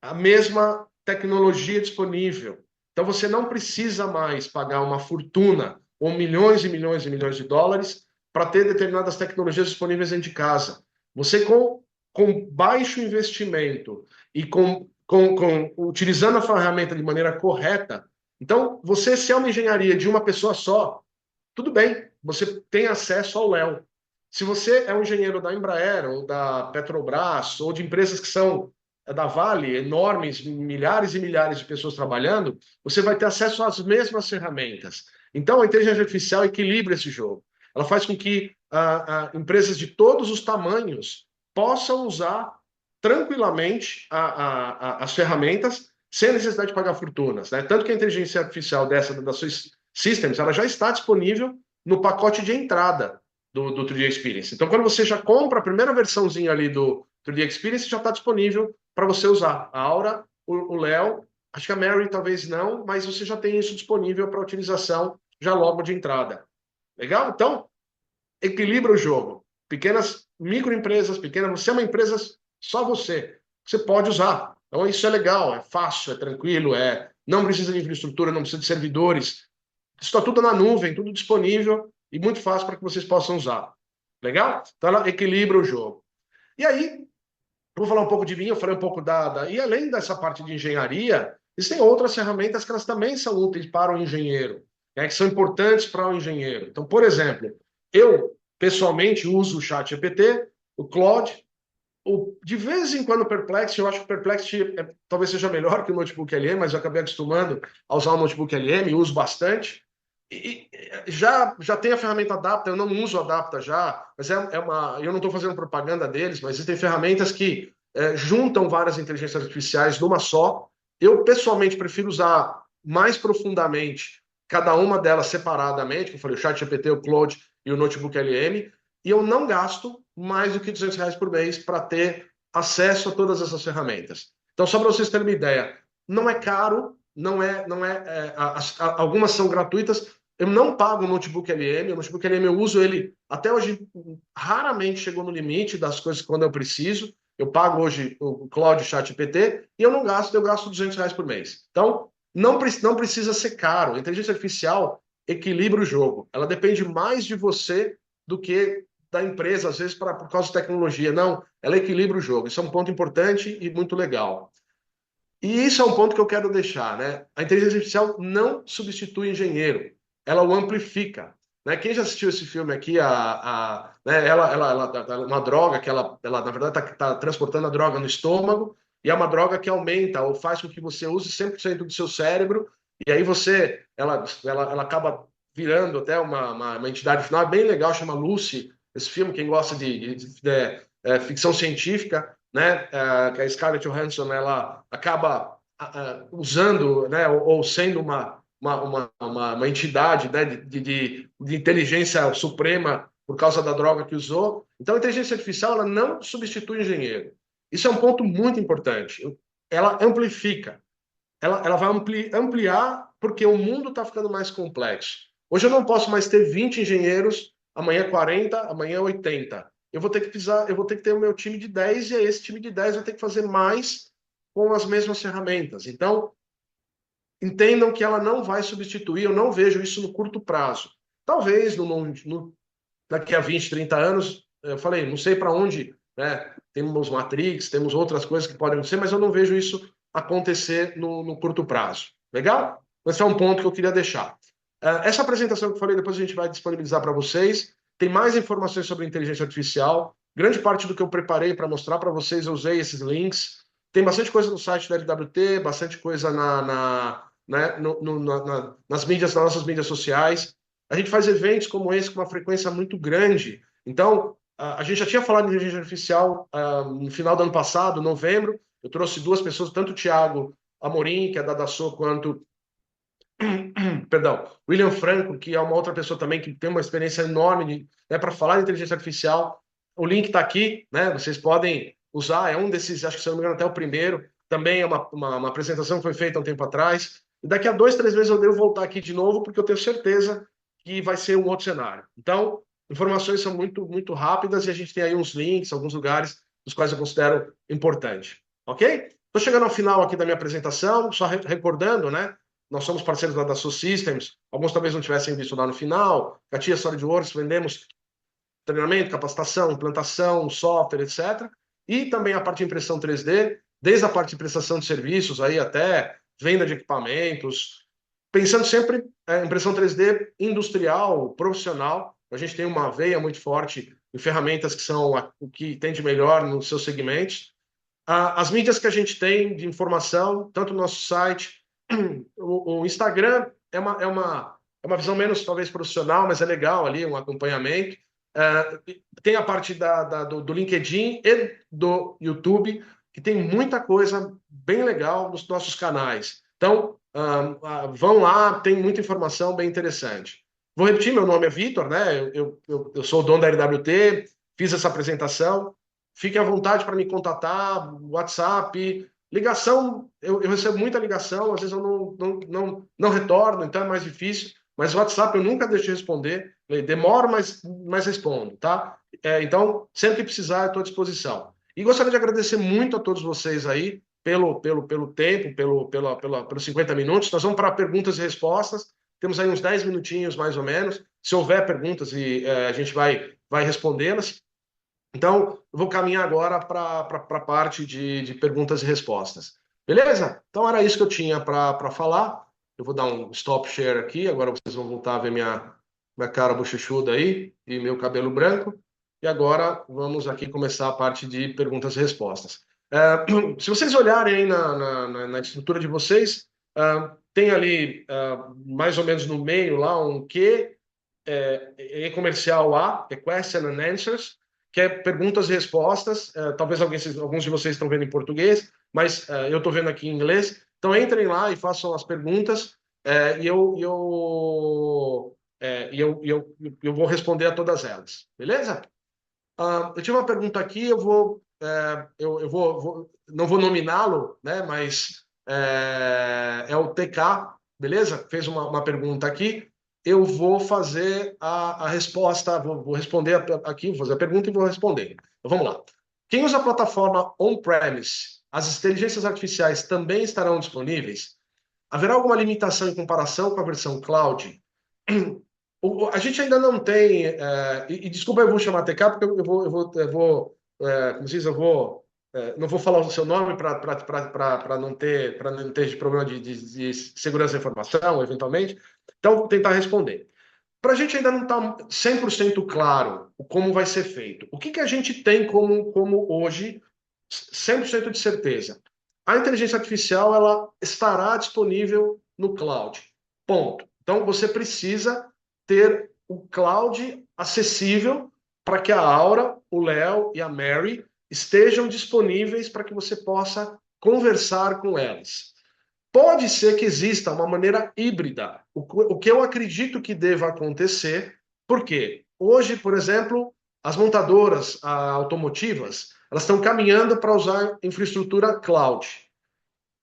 a mesma tecnologia disponível. Então, você não precisa mais pagar uma fortuna ou milhões e milhões e milhões de dólares para ter determinadas tecnologias disponíveis dentro de casa. Você, com baixo investimento e utilizando a ferramenta de maneira correta, então, você, se é uma engenharia de uma pessoa só, tudo bem, você tem acesso ao Léo. Se você é um engenheiro da Embraer, ou da Petrobras, ou de empresas que são da Vale, enormes, milhares e milhares de pessoas trabalhando, você vai ter acesso às mesmas ferramentas. Então, a inteligência artificial equilibra esse jogo. Ela faz com que empresas de todos os tamanhos possam usar tranquilamente as ferramentas sem necessidade de pagar fortunas. Né? Tanto que a inteligência artificial da sua Systems, ela já está disponível no pacote de entrada do 3D Experience. Então, quando você já compra a primeira versãozinha ali do 3D Experience, já está disponível para você usar. A Aura, o Léo, acho que a Mary talvez não, mas você já tem isso disponível para utilização já logo de entrada. Legal? Então, equilibra o jogo. Pequenas microempresas, pequenas, você é uma empresa só você pode usar. Então, isso é legal, é fácil, é tranquilo, não precisa de infraestrutura, não precisa de servidores. Está tudo na nuvem, tudo disponível e muito fácil para que vocês possam usar. Legal? Então ela equilibra o jogo. E aí, vou falar um pouco de mim, eu falei um pouco E além dessa parte de engenharia, existem outras ferramentas que elas também são úteis para o engenheiro, né, que são importantes para o engenheiro. Então, por exemplo, eu pessoalmente uso o ChatGPT, o Claude, de vez em quando o Perplexity, eu acho que o Perplexity talvez seja melhor que o Notebook LM, mas eu acabei acostumando a usar o Notebook LM, uso bastante. E já tem a ferramenta Adapta, eu não uso a Adapta já, mas eu não estou fazendo propaganda deles, mas existem ferramentas que juntam várias inteligências artificiais numa só. Eu, pessoalmente, prefiro usar mais profundamente cada uma delas separadamente, que eu falei, o ChatGPT, o Claude e o Notebook LM, e eu não gasto mais do que R$200 por mês para ter acesso a todas essas ferramentas. Então, só para vocês terem uma ideia, não é caro, algumas são gratuitas. Eu não pago o Notebook LM, o Notebook LM eu uso ele, até hoje, raramente chegou no limite das coisas quando eu preciso. Eu pago hoje o Claude ChatGPT e eu gasto R$200 por mês. Então, não precisa ser caro. A inteligência artificial equilibra o jogo. Ela depende mais de você do que da empresa, às vezes, por causa de tecnologia. Não, ela equilibra o jogo. Isso é um ponto importante e muito legal. E isso é um ponto que eu quero deixar, né? A inteligência artificial não substitui engenheiro, ela o amplifica. Né? Quem já assistiu esse filme aqui, né? Uma droga que ela na verdade, está transportando a droga no estômago, e é uma droga que aumenta ou faz com que você use 100% do seu cérebro, e aí ela acaba virando até uma entidade final. É bem legal, chama Lucy, esse filme, quem gosta de ficção científica, né, que a Scarlett Johansson ela acaba usando, né, ou sendo uma entidade, né, de inteligência suprema por causa da droga que usou. Então, a inteligência artificial ela não substitui o engenheiro. Isso é um ponto muito importante. Ela amplifica. Ela vai ampliar porque o mundo está ficando mais complexo. Hoje eu não posso mais ter 20 engenheiros, amanhã 40, amanhã 80. Eu vou ter que ter o meu time de 10 e esse time de 10 vai ter que fazer mais com as mesmas ferramentas. Então, entendam que ela não vai substituir, eu não vejo isso no curto prazo. Talvez daqui a 20, 30 anos, eu falei, não sei para onde, né? Temos Matrix, temos outras coisas que podem acontecer, mas eu não vejo isso acontecer no curto prazo. Legal? Esse é um ponto que eu queria deixar. Essa apresentação que eu falei, depois a gente vai disponibilizar para vocês. Tem mais informações sobre inteligência artificial. Grande parte do que eu preparei para mostrar para vocês, eu usei esses links. Tem bastante coisa no site da LWT, bastante coisa nas nossas mídias sociais. A gente faz eventos como esse com uma frequência muito grande. Então, a gente já tinha falado de inteligência artificial no final do ano passado, novembro. Eu trouxe duas pessoas, tanto o Thiago Amorim, que é da Dassault, quanto William Franco, que é uma outra pessoa também que tem uma experiência enorme para falar de inteligência artificial. o link está aqui, né? Vocês podem usar, é um desses, acho que se não me engano até o primeiro, também é uma apresentação que foi feita há um tempo atrás, e daqui a 2, 3 meses eu devo voltar aqui de novo, porque eu tenho certeza que vai ser um outro cenário. Então, informações são muito, muito rápidas, e a gente tem aí uns links, alguns lugares, dos quais eu considero importante, ok? Estou chegando ao final aqui da minha apresentação, só recordando, né? Nós somos parceiros da Dassault Systems, alguns talvez não tivessem visto lá no final, CATIA SolidWorks, vendemos treinamento, capacitação, implantação, software, etc. E também a parte de impressão 3D, desde a parte de prestação de serviços aí até venda de equipamentos, pensando sempre em impressão 3D industrial, profissional. A gente tem uma veia muito forte em ferramentas que são o que tem de melhor nos seus segmentos. As mídias que a gente tem de informação, tanto no nosso site, o Instagram é uma visão menos, talvez, profissional, mas é legal ali, um acompanhamento. Tem a parte do LinkedIn e do YouTube, que tem muita coisa bem legal nos nossos canais. Então, vão lá, tem muita informação bem interessante. Vou repetir, meu nome é Vitor, né? Eu sou o dono da LWT, fiz essa apresentação. Fique à vontade para me contatar, WhatsApp, ligação, eu recebo muita ligação, às vezes eu não retorno, então é mais difícil, mas o WhatsApp eu nunca deixo de responder, demoro, mas respondo, tá? Então, sempre que precisar, eu estou à disposição. E gostaria de agradecer muito a todos vocês aí pelo tempo, pelos 50 minutos. Nós vamos para perguntas e respostas, temos aí uns 10 minutinhos mais ou menos. Se houver perguntas, a gente vai respondê-las. Então, eu vou caminhar agora para a parte de perguntas e respostas. Beleza? Então, era isso que eu tinha para falar. Eu vou dar um stop share aqui. Agora vocês vão voltar a ver minha cara bochechuda aí e meu cabelo branco. E agora vamos aqui começar a parte de perguntas e respostas. Se vocês olharem aí na estrutura de vocês, tem ali mais ou menos no meio lá um Q, comercial A, é Question and Answers, que é perguntas e respostas. Talvez alguns de vocês estão vendo em português, mas eu estou vendo aqui em inglês. Então entrem lá e façam as perguntas e eu vou responder a todas elas. Beleza? Eu tive uma pergunta aqui, não vou nominá-lo, né? Mas é o TK, beleza? Fez uma pergunta aqui. Eu vou fazer a resposta, vou responder aqui, vou fazer a pergunta e vou responder. Então, vamos lá. Quem usa a plataforma on-premise, as inteligências artificiais também estarão disponíveis? Haverá alguma limitação em comparação com a versão cloud? A gente ainda não tem, e desculpa, eu vou chamar TK, porque como se diz, não vou falar o seu nome para não ter problema de segurança da informação, eventualmente. Então, vou tentar responder. Para a gente ainda não está 100% claro como vai ser feito. O que a gente tem como hoje 100% de certeza? A inteligência artificial ela estará disponível no cloud. Ponto. Então, você precisa ter o cloud acessível para que a Aura, o Léo e a Mary estejam disponíveis para que você possa conversar com elas. Pode ser que exista uma maneira híbrida, o que eu acredito que deva acontecer, porque hoje, por exemplo, as montadoras automotivas, elas estão caminhando para usar infraestrutura cloud.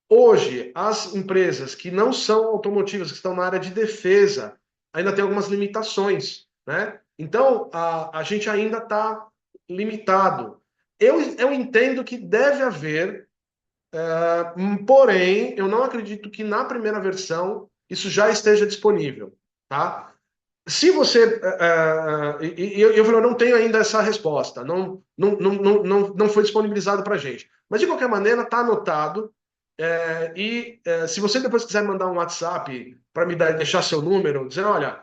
Hoje, as empresas que não são automotivas, que estão na área de defesa, ainda tem algumas limitações, né? Então, a gente ainda está limitado. Eu entendo que deve haver, porém, eu não acredito que na primeira versão isso já esteja disponível, tá? Se você... eu não tenho ainda essa resposta, não foi disponibilizado para a gente. Mas, de qualquer maneira, está anotado. Se você depois quiser mandar um WhatsApp para me deixar seu número, dizer, olha,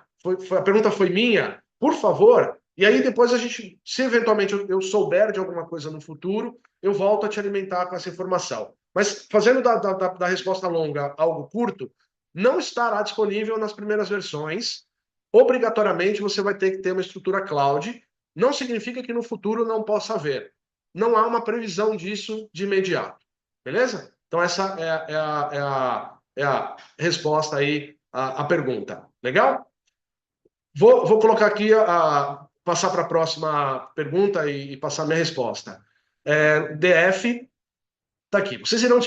a pergunta foi minha, por favor, e aí depois a gente, se eventualmente eu souber de alguma coisa no futuro, eu volto a te alimentar com essa informação. Mas fazendo da resposta longa algo curto, não estará disponível nas primeiras versões. Obrigatoriamente você vai ter que ter uma estrutura cloud. Não significa que no futuro não possa haver. Não há uma previsão disso de imediato. Beleza? Então, essa é a resposta aí à pergunta. Legal? Vou colocar aqui passar para a próxima pergunta e passar minha resposta. DF está aqui. Vocês irão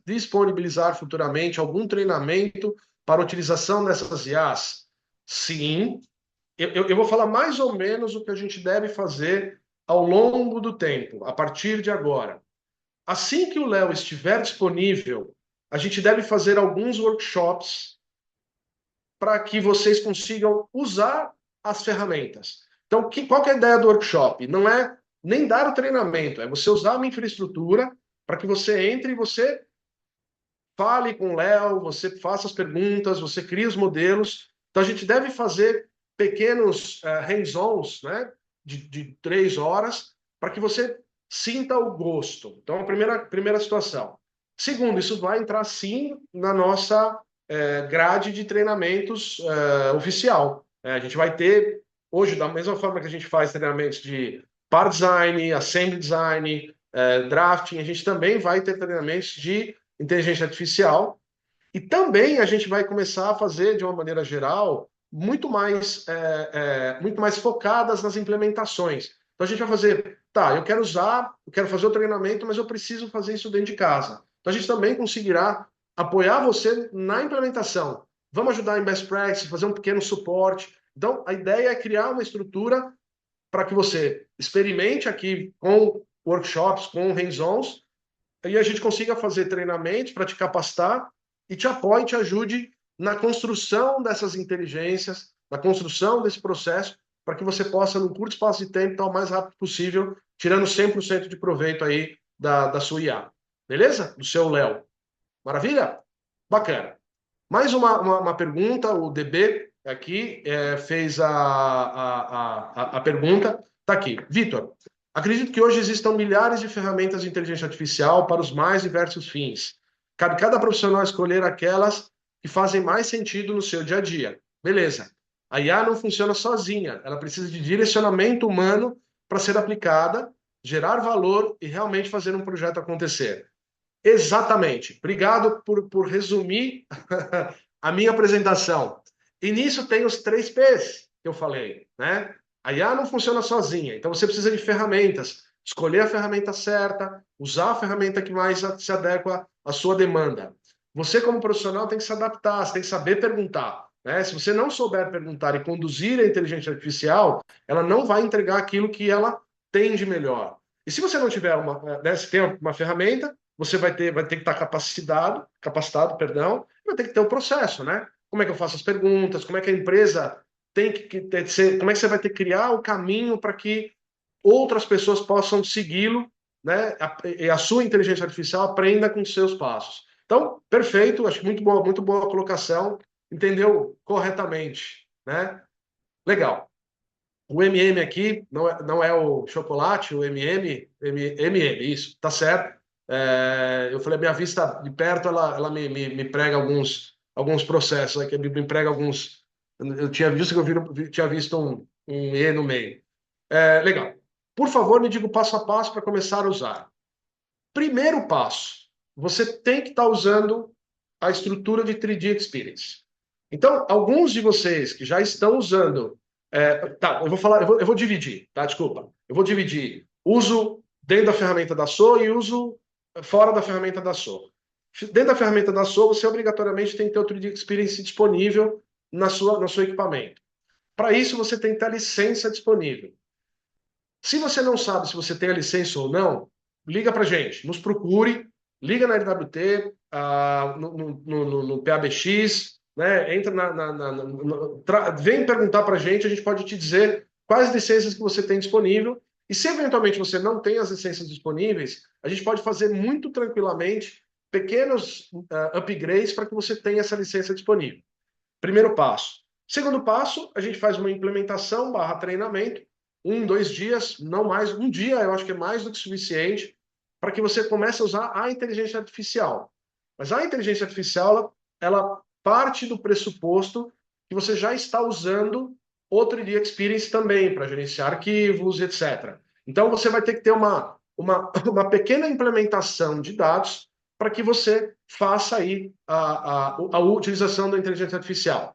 disponibilizar futuramente algum treinamento para utilização dessas IAs? Sim. Eu vou falar mais ou menos o que a gente deve fazer ao longo do tempo, a partir de agora. Assim que o Léo estiver disponível, a gente deve fazer alguns workshops para que vocês consigam usar as ferramentas. Então, qual que é a ideia do workshop? Não é nem dar o treinamento, é você usar uma infraestrutura para que você entre e você fale com o Léo, você faça as perguntas, você cria os modelos. Então, a gente deve fazer pequenos hands-ons, né, de 3 horas, para que você sinta o gosto. Então, a primeira situação. Segundo, isso vai entrar, sim, na nossa grade de treinamentos oficial. A gente vai ter, hoje, da mesma forma que a gente faz treinamentos de par design, assembly design, drafting, a gente também vai ter treinamentos de inteligência artificial, e também a gente vai começar a fazer, de uma maneira geral, muito mais focadas nas implementações. Então a gente vai fazer, eu quero fazer o treinamento, mas eu preciso fazer isso dentro de casa. Então a gente também conseguirá apoiar você na implementação. Vamos ajudar em best practice, fazer um pequeno suporte. Então a ideia é criar uma estrutura para que você experimente aqui com workshops, com hands-ons, e a gente consiga fazer treinamentos para te capacitar e te apoie, te ajude na construção dessas inteligências, na construção desse processo, para que você possa, num curto espaço de tempo, estar o mais rápido possível, tirando 100% de proveito aí da sua IA. Beleza? Do seu Léo. Maravilha? Bacana. Mais uma pergunta, o DB aqui fez a pergunta. Está aqui. Vitor, acredito que hoje existam milhares de ferramentas de inteligência artificial para os mais diversos fins. Cabe cada profissional escolher aquelas que fazem mais sentido no seu dia a dia. Beleza. A IA não funciona sozinha. Ela precisa de direcionamento humano para ser aplicada, gerar valor e realmente fazer um projeto acontecer. Exatamente. Obrigado por resumir a minha apresentação. E nisso tem os 3 P's que eu falei, né? A IA não funciona sozinha, então você precisa de ferramentas. Escolher a ferramenta certa, usar a ferramenta que mais se adequa à sua demanda. Você, como profissional, tem que se adaptar, você tem que saber perguntar, né? Se você não souber perguntar e conduzir a inteligência artificial, ela não vai entregar aquilo que ela tem de melhor. E se você não tiver se tem uma ferramenta, você vai ter que estar capacitado, vai ter que ter o processo, né? Como é que eu faço as perguntas, como é que a empresa tem que ser, como é que você vai ter que criar o caminho para que outras pessoas possam segui-lo, né? E a sua inteligência artificial aprenda com os seus passos. Então, perfeito, acho que muito boa colocação, entendeu corretamente, né? Legal. O MM aqui não é o chocolate, o MM, isso, tá certo. Eu falei, a minha vista de perto, ela me prega alguns processos, que me prega alguns. Eu tinha visto tinha visto um E no meio. Legal. Por favor, me diga o passo a passo para começar a usar. Primeiro passo, você tem que estar usando a estrutura de 3D Experience. Então, alguns de vocês que já estão usando. Eu vou dividir, tá? Desculpa. Eu vou dividir uso dentro da ferramenta da SO e uso fora da ferramenta da SO. Dentro da ferramenta da SO, você obrigatoriamente tem que ter o 3D Experience disponível no seu equipamento. Para isso, você tem que ter a licença disponível. Se você não sabe se você tem a licença ou não, liga para a gente, nos procure, liga na LWT, no PABX, né? Entra vem perguntar para a gente pode te dizer quais licenças que você tem disponível. E se eventualmente você não tem as licenças disponíveis, a gente pode fazer muito tranquilamente pequenos upgrades para que você tenha essa licença disponível. Primeiro passo. Segundo passo, a gente faz uma implementação / treinamento, 2 dias, não mais, um dia eu acho que é mais do que suficiente para que você comece a usar a inteligência artificial. Mas a inteligência artificial, ela parte do pressuposto que você já está usando o 3D Experience também para gerenciar arquivos, etc. Então, você vai ter que ter uma pequena implementação de dados para que você faça aí a utilização da inteligência artificial.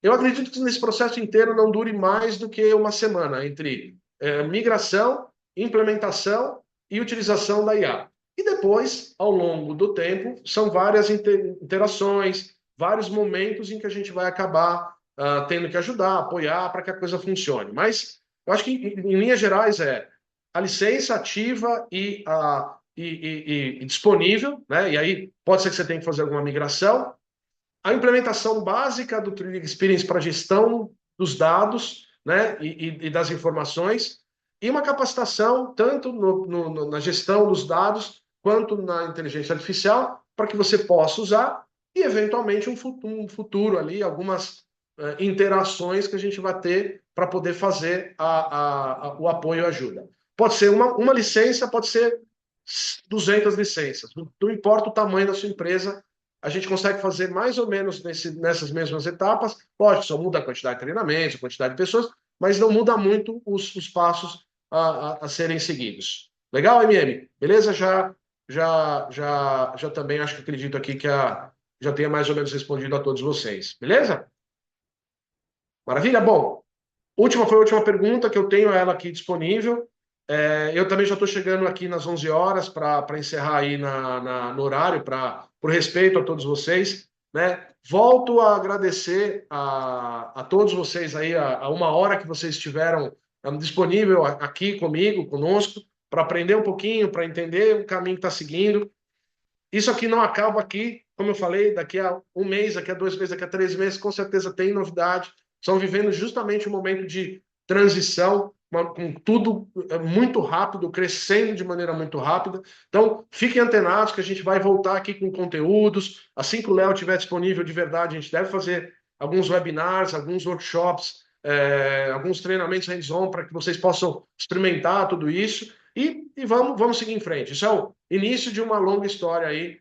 Eu acredito que nesse processo inteiro não dure mais do que uma semana entre migração, implementação e utilização da IA. E depois, ao longo do tempo, são várias interações, vários momentos em que a gente vai acabar tendo que ajudar, apoiar para que a coisa funcione. Mas eu acho que, em linhas gerais, a licença ativa e disponível, né? E aí pode ser que você tenha que fazer alguma migração. A implementação básica do Trillium Experience para gestão dos dados, né? E das informações. E uma capacitação tanto na gestão dos dados quanto na inteligência artificial para que você possa usar e, eventualmente, um futuro ali, algumas interações que a gente vai ter para poder fazer o apoio e ajuda. Pode ser uma licença, pode ser 200 licenças. Não importa o tamanho da sua empresa, a gente consegue fazer mais ou menos nessas mesmas etapas. Lógico, só muda a quantidade de treinamentos, a quantidade de pessoas, mas não muda muito os passos a serem seguidos. Legal, MM? Beleza? Já também acho que acredito aqui que já tenha mais ou menos respondido a todos vocês. Beleza? Maravilha? Bom, foi a última pergunta que eu tenho ela aqui disponível. Eu também já estou chegando aqui nas 11 horas para encerrar aí no horário, por respeito a todos vocês, né? Volto a agradecer a todos vocês aí, a uma hora que vocês estiveram disponível aqui conosco, para aprender um pouquinho, para entender o caminho que está seguindo. Isso aqui não acaba aqui, como eu falei, daqui a um mês, daqui a 2 meses, daqui a 3 meses, com certeza tem novidade. Estão vivendo justamente um momento de transição, com tudo muito rápido, crescendo de maneira muito rápida. Então, fiquem antenados que a gente vai voltar aqui com conteúdos. Assim que o Léo estiver disponível de verdade, a gente deve fazer alguns webinars, alguns workshops, alguns treinamentos hands-on para que vocês possam experimentar tudo isso. E vamos seguir em frente. Isso é o início de uma longa história aí,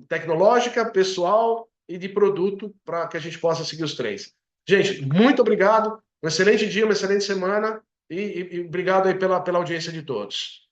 tecnológica, pessoal e de produto, para que a gente possa seguir os 3. Gente, muito obrigado. Um excelente dia, uma excelente semana e obrigado aí pela audiência de todos.